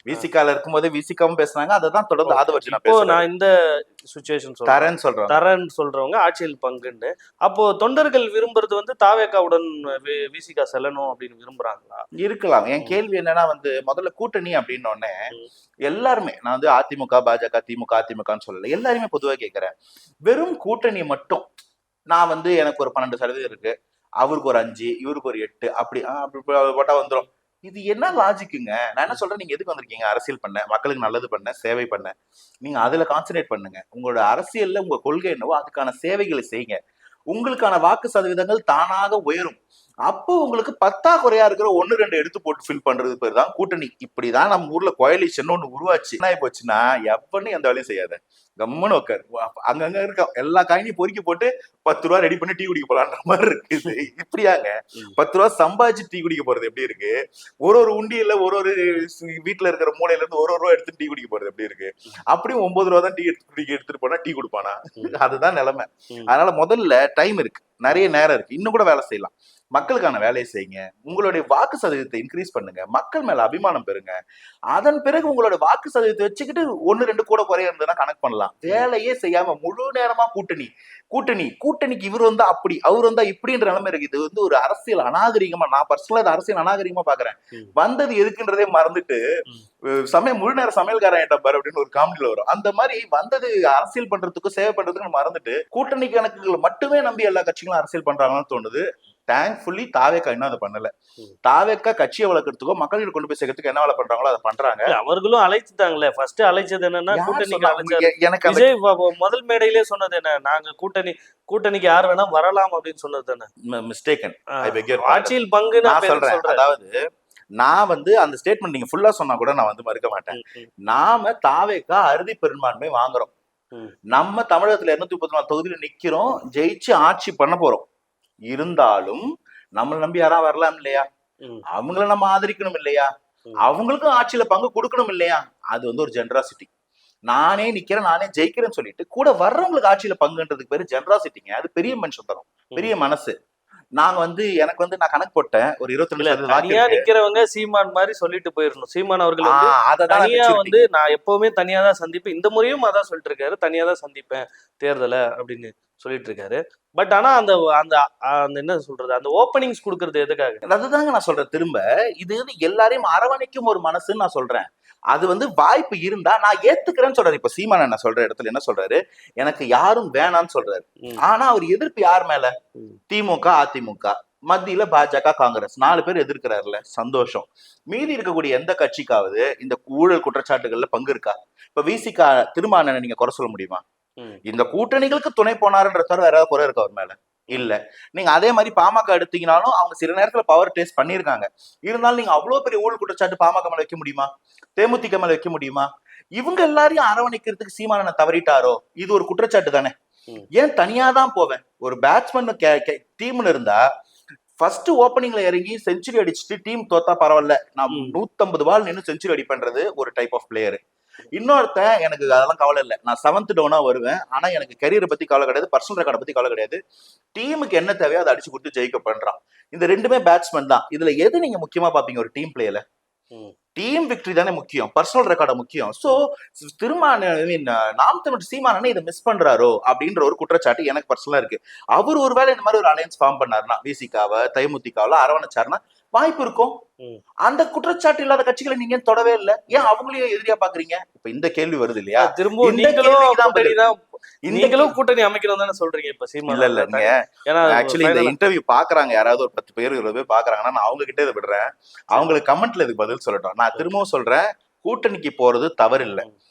விசிகால இருக்கும்போதே விசிகாவும் பேசுனாங்க, அததான் தொடர்ந்து ஆதவர்ஜனா பேசுறாங்க. நான் இந்த சிச்சுவேஷன் தரேன்னு சொல்றவங்க ஆட்சியில் பங்குன்னு. அப்போ தொண்டர்கள் விரும்புறது வந்து தாவேகாவுடன் விசிகா செல்லணும் அப்படின்னு விரும்புறாங்களா? இருக்கலாம். என் கேள்வி என்னன்னா வந்து முதல்ல கூட்டணி அப்படின்னு உடனே எல்லாருமே, நான் வந்து அதிமுக பாஜக திமுக அதிமுகன்னு சொல்லல, எல்லாருமே பொதுவாக கேட்கிறேன். வெறும் கூட்டணி மட்டும் நான் வந்து எனக்கு ஒரு 12% இருக்கு, அவருக்கு ஒரு 5, இவருக்கு ஒரு 8 அப்படி போட்டா வந்துடும். இது என்ன லாஜிக்குங்க? நான் என்ன சொல்றேன், நீங்க எதுக்கு வந்திருக்கீங்க? அரசியல் பண்ண, மக்களுக்கு நல்லது பண்ண, சேவை பண்ண. நீங்க அதுல கான்சென்ட்ரேட் பண்ணுங்க. உங்களோட அரசியல்ல உங்க கொள்கை என்னவோ அதுக்கான சேவைகளை செய்யுங்க. உங்களுக்கான வாக்கு சதவீதங்கள் தானாக உயரும். அப்போ உங்களுக்கு பத்தாக்குறையா இருக்கிற 1-2 எடுத்து போட்டு ஃபில் பண்றது பேர் தான் கூட்டணி. இப்படிதான் நம்ம ஊர்ல கோயலிஷன் ஒண்ணு உருவாச்சு. என்ன போச்சுன்னா எவனும் எந்த வேலையும் செய்யாத, கம்முன்னு உட்காரு, அங்கங்க இருக்க எல்லா காயினையும் பொறுக்கி போட்டு 10 ரூபா ரெடி பண்ணி டீ குடிக்க போலான்ற மாதிரி இருக்குது. இப்படியாங்க 10 ரூபா சம்பாதிச்சு டீ குடிக்க போறது எப்படி இருக்கு? ஒரு உண்டியல்ல ஒரு வீட்டுல இருக்கிற மூலையில இருந்து ஒரு ரூபா எடுத்து டீ குடிக்க போறது எப்படி இருக்கு? அப்படியும் 9 ரூபா தான் டீ எடுத்துட்டு போனா டீ கொடுப்பானா? அதுதான் நிலைமை. அதனால முதல்ல டைம் இருக்கு, நிறைய நேரம் இருக்கு, இன்னும் கூட வேலை செய்யலாம். மக்களுக்கான வேலையை செய்யுங்க. உங்களுடைய வாக்கு சதவீதத்தை இன்க்ரீஸ் பண்ணுங்க. மக்கள் மேல அபிமானம் பெறுங்க. அதன் பிறகு உங்களோட வாக்கு சதவீதத்தை வச்சுக்கிட்டு 1-2 கூட குறைய இருந்ததுன்னா கணக்கு பண்ணலாம். வேலையே செய்யாம முழு நேரமா கூட்டணிக்கு இவர் வந்தா அப்படி, அவர் வந்தா இப்படின்ற நிலைமை இருக்கு. இது வந்து ஒரு அரசியல் அநாகரிகமா, நான் பர்சனலா அரசியல் அநாகரிகமா பாக்குறேன். வந்தது எதுக்குன்றதே மறந்துட்டு முழு நேர சமையல்காரன் பாரு அப்படின்னு ஒரு காமெடியில வரும். அந்த மாதிரி வந்தது அரசியல் பண்றதுக்கும் சேவை பண்றதுக்கும் மறந்துட்டு கூட்டணி கணக்குகளை மட்டுமே நம்பி எல்லா கட்சிகளும் அரசியல் பண்றாங்கன்னு தோணுது. தேங்க்ஃபுல்லி தாவேக்கா இன்னும் அதை பண்ணல. தாவேக்கா கட்சியை வளர்க்கறதுக்கோ மக்கள்கிட்ட கொண்டு போய் சேர்க்கறதுக்கு என்ன வேலை பண்றாங்களோ அதை பண்றாங்க. அவர்களும் அழைச்சுட்டாங்களே. ஃபர்ஸ்ட் அழைச்சது என்னன்னா கூட்டணிக்கு விஜய் முதல் மேடையிலே சொன்னது என்ன, நாங்க கூட்டணிக்கு யார் வேணா வரலாம் அப்படின்னு சொன்னது தானே. மிஸ்டேக்கன். ஆட்சியில் பங்கு நான் சொல்றேன். அதாவது நான் வந்து அந்த ஸ்டேட்மெண்ட் நீங்க ஃபுல்லா சொன்னா கூட நான் வந்து மறுக்க மாட்டேன். நாம தாவேக்கா அறுதி பெரும்பான்மை வாங்குறோம். நம்ம தமிழகத்துல 234 தொகுதியில நிக்கிறோம், ஜெயிச்சு ஆட்சி பண்ண போறோம். இருந்தாலும் நம்மளை நம்பி யாரா வரலாம் இல்லையா? அவங்கள நம்ம ஆதரிக்கணும் இல்லையா? அவங்களுக்கும் ஆட்சியில பங்கு கொடுக்கணும் இல்லையா? அது வந்து ஒரு ஜெனராசிட்டி. நானே நிக்கிறேன், நானே ஜெயிக்கிறேன்னு சொல்லிட்டு கூட வர்றவங்களுக்கு ஆட்சியில பங்குன்றதுக்கு பேரு ஜெனராசிட்டிங்க. அது பெரிய மனுஷன் தரும், பெரிய மனசு. நாங்க வந்து எனக்கு வந்து நான் கணக்கு போட்டேன், ஒரு 22% நிக்கிறவங்க சீமான் மாதிரி சொல்லிட்டு போயிடணும். சீமான் அவர்கள் வந்து தனியா வந்து நான் எப்பவுமே தனியா தான் சந்திப்பேன், இந்த முறையும் அதான் சொல்லிட்டு இருக்காரு, தனியா தான் சந்திப்பேன் தேர்தலை அப்படின்னு சொல்லிட்டு இருக்காரு. பட் ஆனா அந்த அந்த என்ன சொல்றது, அந்த ஓப்பனிங்ஸ் கொடுக்கறது எதுக்காக? அதுதாங்க நான் சொல்றேன். திரும்ப இது எல்லாரையும் அரவணைக்கும் ஒரு மனசுன்னு நான் சொல்றேன். அது வந்து வாய்ப்பு இருந்தா நான் ஏத்துக்கிறேன்னு சொல்றாரு. இப்ப சீமான் என்ன சொல்ற இடத்துல என்ன சொல்றாரு, எனக்கு யாரும் வேணான்னு சொல்றாரு. ஆனா அவர் எதிர்ப்பு யார் மேல? திமுக அதிமுக, மத்தியில பாஜக காங்கிரஸ் 4 பேர் எதிர்க்கிறாருல, சந்தோஷம். மீதி இருக்கக்கூடிய எந்த கட்சிக்காவது இந்த ஊழல் குற்றச்சாட்டுகள்ல பங்கு இருக்கா? இப்ப விசிகா திருமாவளவனை நீங்க குறை சொல்ல முடியுமா? இந்த கூட்டணிகளுக்கு துணை போனாருன்ற தவிர வேற குறை இருக்கு அவர் மேல? இல்ல. நீங்க அதே மாதிரி பாமக எடுத்தீங்கனாலும் அவங்க சில நேரத்துல பவர் டேஸ்ட் பண்ணிருக்காங்க. இருந்தாலும் நீங்க அவ்வளவு பெரிய ஊழல் குற்றச்சாட்டு பாமக மேல வைக்க முடியுமா? தேமுதிக மேல வைக்க முடியுமா? இவங்க எல்லாரையும் அரவணைக்கிறதுக்கு சீமானனை தவறிட்டாரோ? இது ஒரு குற்றச்சாட்டு தானே. ஏன் தனியா தான் போவேன்? ஒரு பேட்ஸ்மேன் டீம்னு இருந்தா ஃபர்ஸ்ட் ஓப்பனிங்ல இறங்கி செஞ்சுரி அடிச்சுட்டு டீம் தோத்தா பரவாயில்ல, நான் 150 பால் நின்று செஞ்சுரி அடிப்பேன்றது ஒரு டைப் ஆஃப் பிளேயர். இன்னொருத்தன் எனக்கு அதெல்லாம் கவலை இல்லை, நான் 7th டவுனா வருவேன், ஆனா எனக்கு கரியரை பத்தி கவலை கிடையாது, பர்சனல் ரெக்கார்டை பத்தி கவலை கிடையாது, டீமுக்கு என்ன தேவையோ அதை அடிச்சு கொடுத்து ஜெயிக்க பண்றான். இந்த ரெண்டுமே பேட்ஸ்மேன் தான். இதுல எது நீங்க முக்கியமா பாப்பீங்க ஒரு டீம் பிளேல? டீம் விக்டரி தானே முக்கியம், பர்சனல் ரெக்கார்டு முக்கியம். சோ நாம் தமிழ் சீமானே இதை மிஸ் பண்றாரோ அப்படின்ற ஒரு குற்றச்சாட்டு எனக்கு பர்சனலா இருக்கு. அவர் ஒருவேளை இந்த மாதிரி ஒரு அலையன்ஸ் ஃபார்ம் பண்ணாருன்னா, விசிகாவை தேமுதிகாவை அரவணைச்சாருன்னா வாய்ப்பு இருக்கும். அந்த குற்றச்சாட்டு இல்லாத கட்சிகளை நீங்க தொடவே இல்லை, ஏன் அவங்களையும் எதிரியா பாக்குறீங்க? இப்ப இந்த கேள்வி வருது இல்லையா? திரும்ப நீங்களும் கூட்டணி அமைக்கணும் தானே சொல்றீங்க இப்ப இல்ல இல்ல சீமான்? நீங்க ஏன்னா ஆக்சுவலி இந்த இன்டர்வியூ பாக்குறாங்க யாராவது ஒரு 10 பேர் 20 பேர் பாக்குறாங்கன்னா நான் அவங்க கிட்ட இதை விடுறேன், அவங்களுக்கு கமெண்ட்ல இதுக்கு பதில் சொல்லட்டும். நான் திரும்பவும் சொல்றேன், கூட்டணிக்கு போறது தவறு இல்ல.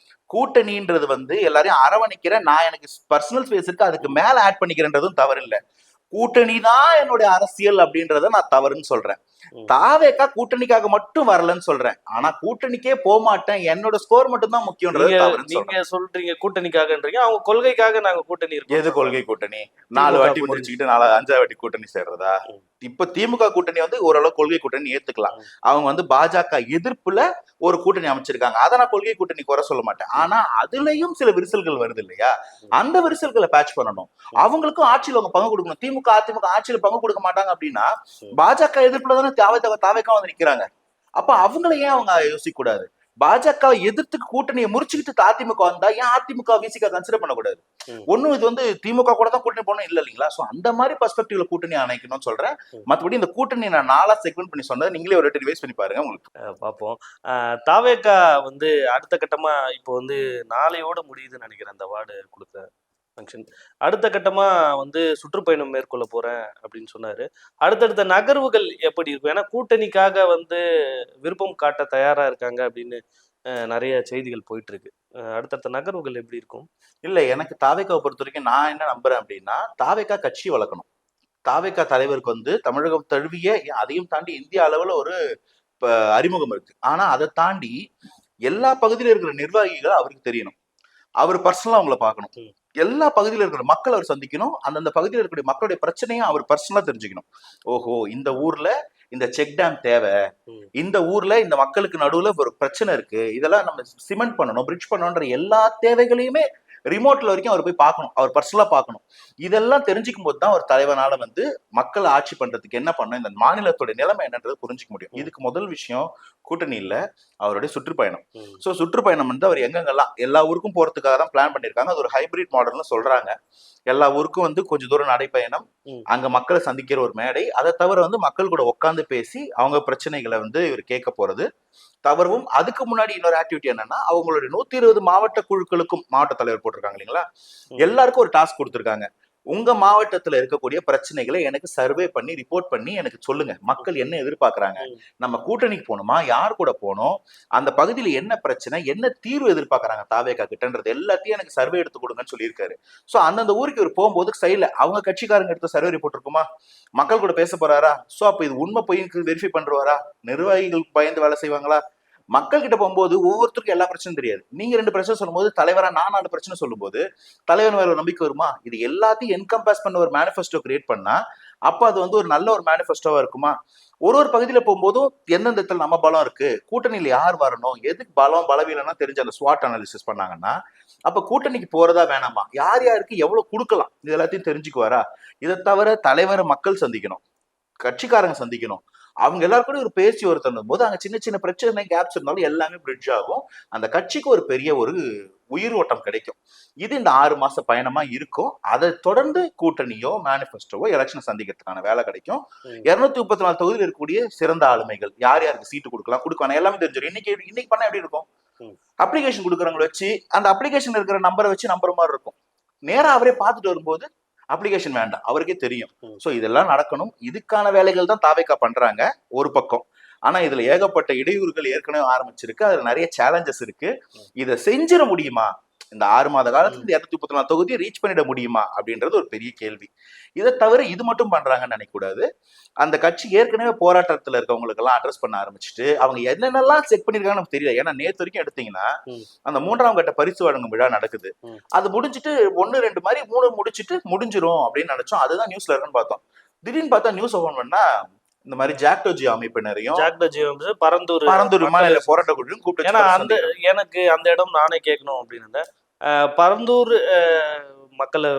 கூட்டணின்றது வந்து எல்லாரையும் அரவணைக்கிறேன், நான் எனக்கு பர்சனல் ஸ்பேஸ் இருக்கு அதுக்கு மேல ஆட் பண்ணிக்கிறேன்றதும் தவறு இல்ல. கூட்டணி தான் என்னுடைய அரசியல் அப்படின்றத நான் தவறுன்னு சொல்றேன். தாவேக்கா கூட்டணிக்காக மட்டும் வரலன்னு சொல்றேன். ஆனா கூட்டணிக்கே போக மாட்டேன், என்னோட ஸ்கோர் மட்டும் தான் முக்கியம்ன்றது தவறுன்னு சொல்றேன். நீங்க சொல்றீங்க கூட்டணிக்காகன்றீங்க, அவங்க கொள்கைக்காக நாங்க கூட்டணி இருக்கோம். எது கொள்கை கூட்டணி? 4 வாட்டி முடிச்சுக்கிட்டு 5ஆவது வாட்டி கூட்டணி சேர்றதா? இப்ப திமுக கூட்டணி வந்து ஓரளவு கொள்கை கூட்டணி ஏத்துக்கலாம். அவங்க வந்து பாஜக எதிர்ப்புல ஒரு கூட்டணி அமைச்சிருக்காங்க, அதை நான் கொள்கை கூட்டணி குறை சொல்ல மாட்டேன். ஆனா அதுலயும் சில விரிசல்கள் வருது இல்லையா, அந்த விரிசல்களை பேட்ச் பண்ணணும். அவங்களுக்கும் ஆட்சியில அவங்க பங்கு கொடுக்கணும். திமுக அதிமுக ஆட்சியில பங்கு கொடுக்க மாட்டாங்க அப்படின்னா பாஜக எதிர்ப்புல தானே தாவேக்கா வந்து நிக்கிறாங்க. அப்ப அவங்களை ஏன் அவங்க யோசிக்க கூடாது? பாஜக எதிர்த்து கூட்டணியை முறிச்சுக்கிட்டு அதிமுக வந்தா ஏன் அதிமுக விசிக கன்சிடர் பண்ணக்கூடாது? ஒண்ணும் இது வந்து திமுக கூட தான் கூட்டணி போகணும் இல்ல இல்லைங்களா? சோ அந்த மாதிரி பெர்ஸ்பெக்டிவ்ல கூட்டணி அணைக்கணும்னு சொல்றேன். மத்தபடி இந்த கூட்டணி நான் 4 செக்மெண்ட் பண்ணி சொன்னது நீங்களே ஒரு ரிவைஸ் பண்ணி பாருங்க உங்களுக்கு பார்ப்போம். தாவேக்கா வந்து அடுத்த கட்டமா இப்போ வந்து நாளையோட முடியுதுன்னு நினைக்கிறேன் அந்த வார்டு கொடுத்த ஃபங்க்ஷன். அடுத்த கட்டமா வந்து சுற்றுப்பயணம் மேற்கொள்ள போறேன் அப்படின்னு சொன்னாரு. அடுத்தடுத்த நகர்வுகள் எப்படி இருக்கும்? ஏன்னா கூட்டணிக்காக வந்து விருப்பம் காட்ட தயாரா இருக்காங்க அப்படின்னு நிறைய செய்திகள் போயிட்டு இருக்கு. அடுத்தடுத்த நகர்வுகள் எப்படி இருக்கும்? இல்ல, எனக்கு தாவேக்காவை பொறுத்த வரைக்கும் நான் என்ன நம்புறேன் அப்படின்னா, தாவேக்கா கட்சி வளர்க்கணும். தாவேக்கா தலைவருக்கு வந்து தமிழகம் தழுவிய அதையும் தாண்டி இந்திய அளவுல ஒரு அறிமுகம் இருக்கு. ஆனா அதை தாண்டி எல்லா பகுதியில இருக்கிற நிர்வாகிகள் அவருக்கு தெரியணும். அவர் பர்சனலா அவங்கள பார்க்கணும். எல்லா பகுதியில இருக்கிற மக்கள் அவர் சந்திக்கணும். அந்தந்த பகுதியில் இருக்கக்கூடிய மக்களுடைய பிரச்சனையும் அவர் பர்சனலா தெரிஞ்சுக்கணும். ஓஹோ, இந்த ஊர்ல இந்த செக் டேம் தேவை, இந்த ஊர்ல இந்த மக்களுக்கு நடுவுல ஒரு பிரச்சனை இருக்கு, இதெல்லாம் நம்ம சிமெண்ட் பண்ணணும், பிரிட்ஜ் பண்ணணும்ன்ற எல்லா தேவைகளையுமே ரிமோட்ல வரைக்கும் அவர் போய் பார்க்கணும், அவர் பர்சனலா பார்க்கணும். இதெல்லாம் தெரிஞ்சுக்கும் போது தான் ஒரு தலைவனால வந்து மக்கள் ஆட்சி பண்றதுக்கு என்ன பண்ணும், இந்த மாநிலத்தோட நிலைமை என்னன்றது புரிஞ்சுக்க முடியும். இதுக்கு முதல் விஷயம் கூட்டணி இல்ல, அவருடைய சுற்றுப்பயணம். சோ சுற்றுப்பயணம் வந்து அவர் எங்கெங்கெல்லாம் எல்லா ஊருக்கும் போறதுக்காக தான் பிளான் பண்ணிருக்காங்க. அது ஒரு ஹைபிரிட் மாடல்னு சொல்றாங்க. எல்லா ஊருக்கும் வந்து கொஞ்சம் தூரம் நடைப்பயணம், அங்க மக்களை சந்திக்கிற ஒரு மேடை. அதை தவிர வந்து மக்கள் கூட உட்காந்து பேசி அவங்க பிரச்சனைகளை வந்து இவர் கேட்க போறது தவறும். அதுக்கு முன்னாடி இன்னொரு ஆக்டிவிட்டி என்னன்னா, அவங்களுடைய 120 மாவட்ட குழுக்களுக்கும் மாவட்ட தலைவர் போட்டிருக்காங்க இல்லைங்களா, எல்லாருக்கும் ஒரு டாஸ்க் கொடுத்திருக்காங்க. உங்க மாவட்டத்துல இருக்கக்கூடிய பிரச்சனைகளை எனக்கு சர்வே பண்ணி ரிப்போர்ட் பண்ணி எனக்கு சொல்லுங்க, மக்கள் என்ன எதிர்பார்க்கறாங்க, நம்ம கூட்டணிக்கு போகணுமா, யார் கூட போகணும், அந்த பகுதியில என்ன பிரச்சனை, என்ன தீர்வு எதிர்பார்க்கறாங்க தாவேக்கா கிட்டன்றது எல்லாத்தையும் எனக்கு சர்வே எடுத்து கொடுங்கன்னு சொல்லியிருக்காரு. சோ அந்தந்த ஊருக்கு இவர் போகும்போது சைட்ல அவங்க கட்சிக்காரங்க எடுத்த சர்வே ரிப்போர்ட் இருக்குமா, மக்கள் கூட பேச போறாரா, சோ அப்ப இது உண்மை பொய்க்கு வெரிஃபை பண்றாரா, நிர்வாகிகளுக்கு பயந்து வேலை செய்வாங்களா, மக்கள் கிட்ட போகும்போது ஒவ்வொருத்தருக்கும் எல்லா பிரச்சனையும் தெரியாது. நீங்க 2 பிரச்சனை சொல்லும்போது தலைவரா நான் 4 பிரச்சனை சொல்லும்போது தலைவர் மேல நம்பிக்கை வருமா? இது எல்லாத்தையும் என்கம்பாஸ் பண்ண ஒரு மேனிஃபெஸ்டோ கிரியேட் பண்ணா அப்ப அது வந்து ஒரு நல்ல ஒரு மேனிஃபெஸ்டோவா இருக்குமா? ஒரு பகுதியில போகும்போதும் எந்தெந்த இடத்துல நம்ம பலம் இருக்கு, கூட்டணியில யார் வரணும், எதுக்கு பலம் பலவீனம்னா தெரிஞ்ச அந்த ஸ்வாட் அனாலிசிஸ் பண்ணாங்கன்னா அப்ப கூட்டணிக்கு போறதா வேணாமா, யார் யாருக்கு எவ்வளவு கொடுக்கலாம், இது எல்லாத்தையும் தெரிஞ்சுக்குவாரா? இதை தவிர தலைவரை மக்கள் சந்திக்கணும், கட்சிக்காரங்க சந்திக்கணும். அவங்க எல்லாரும் கூட ஒரு பேச்சு ஒருத்தரும் போது அங்க சின்ன சின்ன பிரச்சனை கேப்ஸ் இருந்தாலும் எல்லாமே பிரிட்ஜ் ஆகும். அந்த கட்சிக்கு ஒரு பெரிய ஒரு உயிர் ஓட்டம் கிடைக்கும். இது இந்த 6 மாச பயணமா இருக்கும். அதை தொடர்ந்து கூட்டணியோ மேனிஃபெஸ்டோவோ எலெக்ஷன் சந்திக்கிறதுக்கான வேலை கிடைக்கும். 234 தொகுதியில் இருக்கக்கூடிய சிறந்த ஆளுமைகள் யார் யாருக்கு சீட்டு கொடுக்கலாம் கொடுக்கலாம் எல்லாமே தெரிஞ்சிடும். இன்னைக்கு பண்ண எப்படி இருக்கும், அப்ளிகேஷன் கொடுக்குறவங்களை வச்சு அந்த அப்ளிகேஷன் இருக்கிற நம்பரை வச்சு நம்புற மாதிரி இருக்கும். நேரா அவரே பார்த்துட்டு வரும்போது அப்ளிகேஷன் வேண்டாம், அவருக்கே தெரியும். சோ இதெல்லாம் நடக்கணும். இதுக்கான வேலைகள் தான் தாவேக்கா பண்றாங்க ஒரு பக்கம். ஆனா இதுல ஏகப்பட்ட இடையூறுகள் ஏற்கனவே ஆரம்பிச்சிருக்கு, அதுல நிறைய சேலஞ்சஸ் இருக்கு. இதை செஞ்சிட முடியுமா, இந்த 6 மாத காலத்துல 234 தொகுதியை ரீச் பண்ணிட முடியுமா அப்படின்றது ஒரு பெரிய கேள்வி. இதை தவிர இது மட்டும் பண்றாங்கன்னு நினைக்க கூடாது. அந்த கட்சி ஏற்கனவே போராட்டத்துல இருக்கவங்களுக்கு எல்லாம் அட்ரஸ் பண்ண ஆரம்பிச்சுட்டு அவங்க என்னென்னலாம் செக் பண்ணிருக்காங்கன்னு நமக்கு தெரியல. ஏன்னா நேத்து வரைக்கும் எடுத்தீங்கன்னா அந்த 3ஆம் கட்ட பரிசு வழங்கும் விழா நடக்குது. அது முடிஞ்சிட்டு 1, 2 மாதிரி 3 முடிச்சிட்டு முடிஞ்சிரும் அப்படின்னு நினைச்சோம். அதுதான் நியூஸ்ல இருக்குன்னு பார்த்தோம். திடீர்னு பார்த்தா நியூஸ் ஓபன் பண்ணா இந்த மாதிரி ஜாக்டோஜி அமைப்பினரையும் பரந்தூர் விமான நிலைய போராட்ட குழுவையும் கூப்பிட்டு, ஏன்னா அந்த எனக்கு அந்த இடம் நானே கேட்கணும் அப்படின்னு பரந்தூர் மக்களை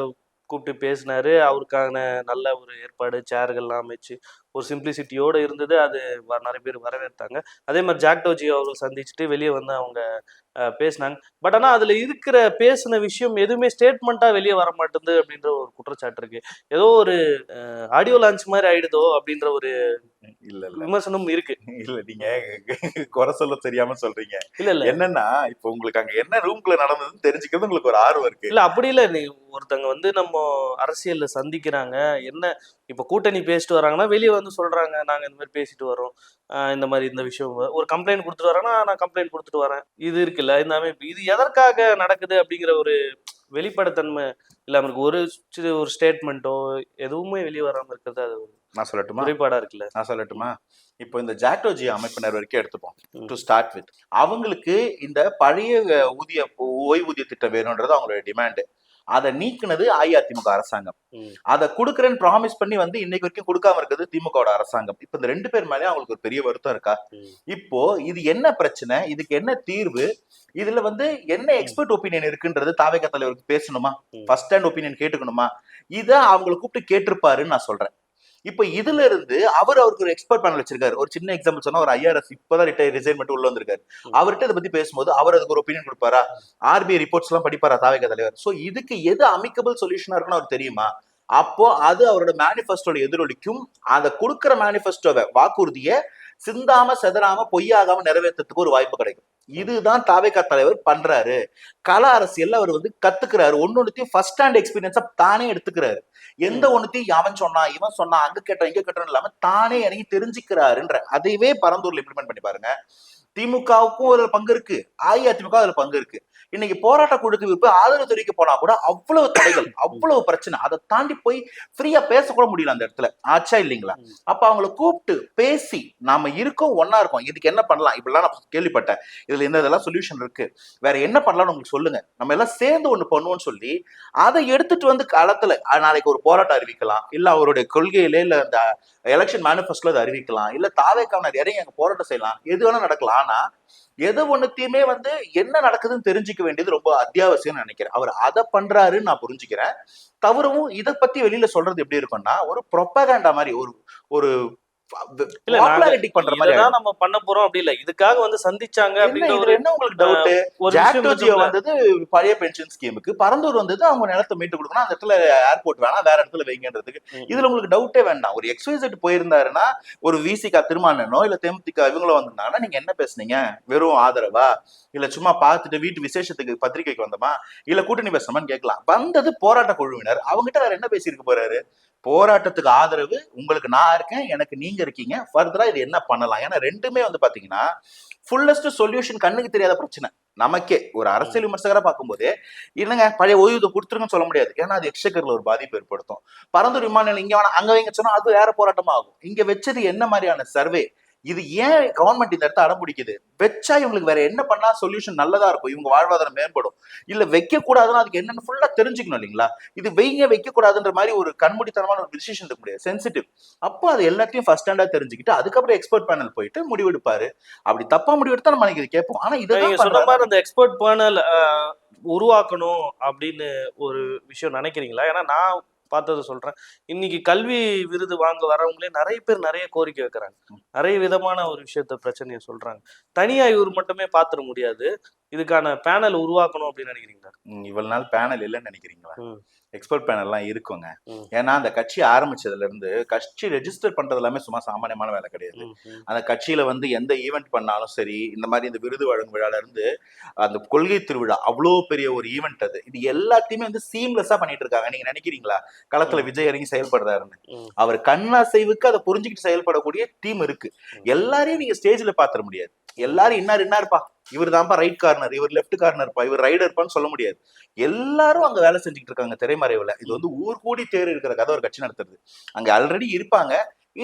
கூப்பிட்டு பேசினாரு. அவருக்கான நல்ல ஒரு ஏற்பாடு, சேர்கள்லாம் அமைச்சு ஒரு சிம்பிளிசிட்டியோடு இருந்தது. அது நிறைய பேர் வரவேற்றாங்க. அதே மாதிரி ஜாக்டோஜி அவர்கள் சந்திச்சுட்டு வெளியே வந்து அவங்க பேசினாங்க. பட் ஆனால் அதில் இருக்கிற பேசின விஷயம் எதுவுமே ஸ்டேட்மெண்ட்டாக வெளியே வர மாட்டேங்குது அப்படின்ற ஒரு குற்றச்சாட்டு இருக்கு. ஏதோ ஒரு ஆடியோ லான்ச் மாதிரி ஆயிடுதோ அப்படின்ற ஒரு இல்ல இல்ல விமர்சனம் இருக்கு. இல்ல நீங்க குறை சொல்ல தெரியாம சொல்றீங்க. இல்ல இல்ல என்னன்னா இப்ப உங்களுக்கு அங்க என்ன ரூம்குள்ள நடந்ததுன்னு தெரிஞ்சுக்கிறது உங்களுக்கு ஒரு ஆர்வம் இருக்கு. இல்ல அப்படி இல்ல. நீ ஒருத்தங்க வந்து நம்ம அரசியல்ல சந்திக்கிறாங்க. என்ன இப்ப கூட்டணி பேசிட்டு வராங்கன்னா, வெளிய வந்து சொல்றாங்க. நாங்க இந்த மாதிரி பேசிட்டு வர்றோம். இந்த மாதிரி இந்த விஷயம் ஒரு கம்ப்ளைண்ட் குடுத்துட்டு வரேன்னா, நான் கம்ப்ளைண்ட் குடுத்துட்டு வரேன். இது இருக்குல்ல, இந்த அமைப்பு. இது எதற்காக நடக்குது அப்படிங்கிற ஒரு வெளிப்படைத்தன்மை இல்லாம இருக்கு. ஒரு ஸ்டேட்மெண்ட்டோ எதுவுமே வெளிய வராம இருக்கிறது அது ஒரு நான் சொல்லட்டுமா? குறைபாடா இருக்குல்ல. நான் சொல்லட்டுமா? இப்போ இந்த ஜாக்டோஜி அமைப்பினர் வரைக்கும் எடுத்துப்போம். ம். To start with. அவங்களுக்கு இந்த பழைய ஓய்வூதிய திட்டம் வேணும்ன்றது அவங்களோட டிமாண்ட். அதை நீக்குனது அஇஅதிமுக அரசாங்கம். ம். அதை கொடுக்குறேன்னு ப்ராமிஸ் பண்ணி வந்து இன்னைக்கு வரைக்கும் கொடுக்காம இருக்கிறது திமுகவோட அரசாங்கம். இப்ப இந்த 2 பேர் மேலயும் அவங்களுக்கு ஒரு பெரிய வருத்தம் இருக்கா? ம். இப்போ இது என்ன பிரச்சனை? இதுக்கு என்ன தீர்வு? இதுல வந்து என்ன எக்ஸ்பர்ட் ஒப்பீனியன் இருக்குன்றது தாவேகா தலைவருக்கு பேசணுமா? ம். ஃபர்ஸ்ட் ஹேண்ட் ஒப்பீனியன் கேட்டுக்கணுமா? இத அவங்களை கூப்பிட்டு கேட்டிருப்பாருன்னு நான் சொல்றேன். இப்ப இதுல இருந்து அவருக்கு ஒரு எக்ஸ்பர்ட் பேனல் வச்சிருக்காரு. ஒரு சின்ன எக்ஸாம்பிள் சொன்னா, ஒரு ஐஆர்எஸ் இப்பதான் ரிசைன் பண்ணிட்டு உள்ள வந்திருக்காரு. அவர்கிட்ட இதை பத்தி பேசும்போது அவர் அதுக்கு ஒரு ஒப்பீனியன் கொடுப்பாரா? ஆர்பிஐ ரிப்போர்ட்ஸ் எல்லாம் படிப்பாரா தாவேகா தலைவர்? சோ இதுக்கு எது அமிக்கபிள் சொல்யூஷனா இருக்குன்னு அவர் தெரியுமா? அப்போ அது அவரோட மேனிபெஸ்டோட எதிரொலிக்கும். அதை கொடுக்கிற மேனிபெஸ்டோவை வாக்குறுதிய சிந்தாம செதறாம பொய்யாகாம நிறைவேற்றத்துக்கு ஒரு வாய்ப்பு கிடைக்கும். இதுதான் தாவேகா தலைவர் பண்றாரு. கள அரசியல்ல அவர் வந்து கத்துக்கிறாரு. ஒன்னொன்னுத்தையும் ஃபர்ஸ்ட் ஹேண்ட் எக்ஸ்பீரியன்ஸா தானே எடுத்துக்கிறாரு. எந்த ஒண்ணுத்தையும் அவன் சொன்னா இவன் சொன்னா அங்க கேட்டான் இங்க கேட்டான் இல்லாம தானே இறங்கி தெரிஞ்சுக்கிறாருன்ற அதையவே பரந்தூர்ல இம்ப்ளிமெண்ட் பண்ணி பாருங்க. திமுகவுக்கும் அதுல பங்கு இருக்கு, அஇஅதிமுக அதுல பங்கு இருக்கு. இன்னைக்கு போராட்ட குழுக்கு ஆதரவு தெரிவிக்க போனா கூட அவ்வளவு தடைகள், அவ்வளவு பிரச்சனை. அதை தாண்டி போய் ஃப்ரீயா பேசக்கூட முடியல அந்த இடத்துல. ஆச்சா இல்லைங்களா? அப்ப அவங்கள கூப்பிட்டு பேசி நாம இருக்கோம், ஒன்னா இருக்கோம், இதுக்கு என்ன பண்ணலாம் இப்படிலாம் நான் கேள்விப்பட்டேன், இதுல இந்த இதெல்லாம் சொல்யூஷன் இருக்கு, வேற என்ன பண்ணலாம்னு உங்களுக்கு சொல்லுங்க, நம்ம எல்லாம் சேர்ந்து ஒண்ணு பண்ணுவோம்னு சொல்லி அதை எடுத்துட்டு வந்து களத்துல நாளைக்கு ஒரு போராட்டம் அறிவிக்கலாம், இல்ல அவருடைய கொள்கையிலே இல்ல இந்த எலெக்ஷன் மேனிபெஸ்டோல அதை அறிவிக்கலாம், இல்ல தாவேக்காவினர் இறங்கி அங்க போராட்டம் செய்யலாம், எது வேணா நடக்கலாம். ஆனா எது ஒண்ணுத்தையுமே வந்து என்ன நடக்குதுன்னு தெரிஞ்சுக்க வேண்டியது ரொம்ப அத்தியாவசியம் நினைக்கிறேன். அவர் அதை பண்றாருன்னு நான் புரிஞ்சுக்கிறேன். தவறவும் இதை பத்தி வெளியில சொல்றது எப்படி இருக்கும்னா ஒரு ப்ரொபகண்டா மாதிரி, ஒரு ஒரு இல்ல பாப்புலாரிட்டி பண்ற மாதிரி. இததான் நம்ம பண்ண போறோம் அப்படி இல்ல. இதுக்காக வந்து சந்திச்சாங்க என்ன அப்படின்ற இதுல ஒரு என்ன உங்களுக்கு டவுட்? ஒரு ஜாக்டோஜியோ விஷயம் வந்தது பழைய பென்ஷன் ஸ்கீமுக்கு, பரந்தூர் வந்தது அவங்க நிலத்தை மீட்டு கொடுக்கணும், அந்த இடத்துல ஏர்போர்ட் வேணாம் வேற இடத்துல வைங்கன்றதுக்கு. இதுல உங்களுக்கு டவுட்டே வேண்டாம். ஒரு எக்ஸ்வைசெட் போயிருந்தாருன்னா, ஒரு விசிகா திருமானனோ இல்ல தேமுதிக இவங்களும் வந்திருந்தாங்கன்னா நீங்க என்ன பேசுனீங்க? வெறும் ஆதரவா, இல்ல சும்மா பார்த்துட்டு வீட்டு விசேஷத்துக்கு பத்திரிகைக்கு வந்தோமா, இல்ல கூட்டணி பேசணுமான்னு கேட்கலாம். வந்தது போராட்ட குழுவினர், அவங்ககிட்ட வேற என்ன பேசியிருக்க போறாரு? போராட்டத்துக்கு ஆதரவு, உங்களுக்கு நான் இருக்கேன், எனக்கு நீங்க இருக்கீங்க, ஃபர்தரா இது என்ன பண்ணலாம். ஏன்னா ரெண்டுமே வந்து பாத்தீங்கன்னா ஃபுல்லஸ்ட் சொல்யூஷன் கண்ணுக்கு தெரியாத பிரச்சனை. நமக்கே ஒரு அரசியல் விமர்சகரா பார்க்கும்போது என்னங்க பழைய ஓய்வூதியம் கொடுத்துருங்கன்னு சொல்ல முடியாது. ஏன்னா அது எக்ஸ்சக்கர்ல ஒரு பாதிப்பு ஏற்படுத்தும். பரந்தூர் விமான நிலையம் இங்க வேணா அங்க வைங்க சொன்னா அது வேற போராட்டமா ஆகும். இங்க வச்சது என்ன மாதிரியான சர்வே? இது ஏன் கவர்மெண்ட் இந்த இடத்த அடம்பிடிக்குது? வச்சா இவங்களுக்கு வேற என்ன பண்ணா சொல்யூஷன் நல்லதா இருக்கும், இவங்க வாழ்வாதாரம் மேம்படும், இல்ல வைக்க கூடாதுன்னா அதுக்கு என்னன்னு ஃபுல்லா தெரிஞ்சுக்கணும் இல்லைங்களா? இது வைக்க கூடாதுன்ற மாதிரி ஒரு கண்மூடித்தனமான ஒரு டிசிஷன் இருக்க முடியாது, சென்சிட்டிவ். அப்போ அது எல்லாத்தையும் ஃபர்ஸ்ட் ஹேண்டா தெரிஞ்சுக்கிட்டு அதுக்கப்புறம் எக்ஸ்பர்ட் பேனல் போயிட்டு முடிவெடுப்பாரு. அப்படி தப்பா முடிவெடுத்தா நம்ம இது கேட்போம். ஆனா நீங்க சொன்ன மாதிரி அந்த எக்ஸ்பர்ட் பேனல் உருவாக்கணும் அப்படின்னு ஒரு விஷயம் நினைக்கிறீங்களா? ஏன்னா நான் பார்த்ததை சொல்றேன். இன்னைக்கு கல்வி விருது வாங்க வரவங்களே நிறைய பேர் நிறைய கோரிக்கை வைக்கிறாங்க. நிறைய விதமான ஒரு விஷயத்த பிரச்சனையை சொல்றாங்க. தனியா இவர் மட்டுமே பார்த்துட முடியாது. இதுக்கான பேனல் உருவாக்கணும் அப்படின்னு நினைக்கிறீங்களா? இவ்வளவு நாள் பேனல் இல்லைன்னு நினைக்கிறீங்களா? எக்ஸ்பர்ட் பேனல்லாம் இருக்குங்க. ம். ஏன்னா அந்த கட்சி ஆரம்பிச்சதுல இருந்து கட்சி ரெஜிஸ்டர் பண்றது எல்லாமே சும்மா சாமானியமான வேலை கிடையாது. அந்த கட்சியில வந்து எந்த ஈவெண்ட் பண்ணாலும் சரி, இந்த மாதிரி இந்த விருது வழங்கும் விழால இருந்து அந்த கொள்கை திருவிழா அவ்வளோ பெரிய ஒரு ஈவெண்ட் அது. இது எல்லாத்தையுமே வந்து சீம்லெஸ்ஸா பண்ணிட்டு இருக்காங்க. நீங்க நினைக்கிறீங்களா களத்துல விஜய் இறங்கி செயல்படுறாருன்னு? அவர் கண்ணாசைவுக்கு அதை புரிஞ்சுக்கிட்டு செயல்படக்கூடிய டீம் இருக்கு. எல்லாரையும் நீங்க ஸ்டேஜ்ல பாத்திர முடியாது. எல்லாரும் இன்னாருப்பா, இவர் தான்ப்பா ரைட் கார்னர், இவர் லெப்ட் கார்னர்ப்பா, இவர் ரைடர்ப்பான்னு சொல்ல முடியாது. எல்லாரும் அங்க வேலை செஞ்சுட்டு இருக்காங்க திரைமறைவுல. இது வந்து ஊர் கூடி தேர் இருக்கிற கதை ஒரு கட்சி நடத்துறது. அங்க ஆல்ரெடி இருப்பாங்க.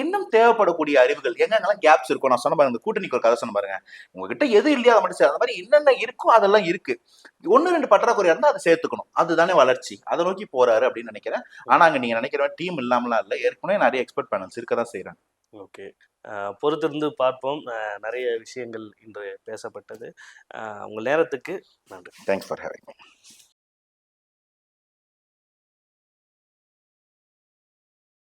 இன்னும் தேவைப்படக்கூடிய அறிவுகள் எங்கெங்கெல்லாம் கேப்ஸ் இருக்கும். நான் சொன்ன பாருங்க, இந்த கூட்டணிக்கு ஒரு கதை சொன்ன பாருங்க. உங்ககிட்ட எது இல்லையா அதை மட்டும் அந்த மாதிரி என்னென்ன இருக்கோ அதெல்லாம் இருக்கு. 1-2 பற்றாக்குறையா இருந்தா அதை சேர்த்துக்கணும். அதுதானே வளர்ச்சி. அதை நோக்கி போறாரு அப்படின்னு நினைக்கிறேன். ஆனா அங்க நீங்க நினைக்கிற டீம் இல்லாமலாம் இல்ல, ஏற்கனவே நிறைய எக்ஸ்பர்ட் பேனல்ஸ் இருக்கதான் செய்யறாங்க. ஓகே. பொறுத்திருந்து பார்ப்போம். நிறைய விஷயங்கள் இன்று பேசப்பட்டது. உங்கள் நேரத்துக்கு நன்றி. Thanks for having me.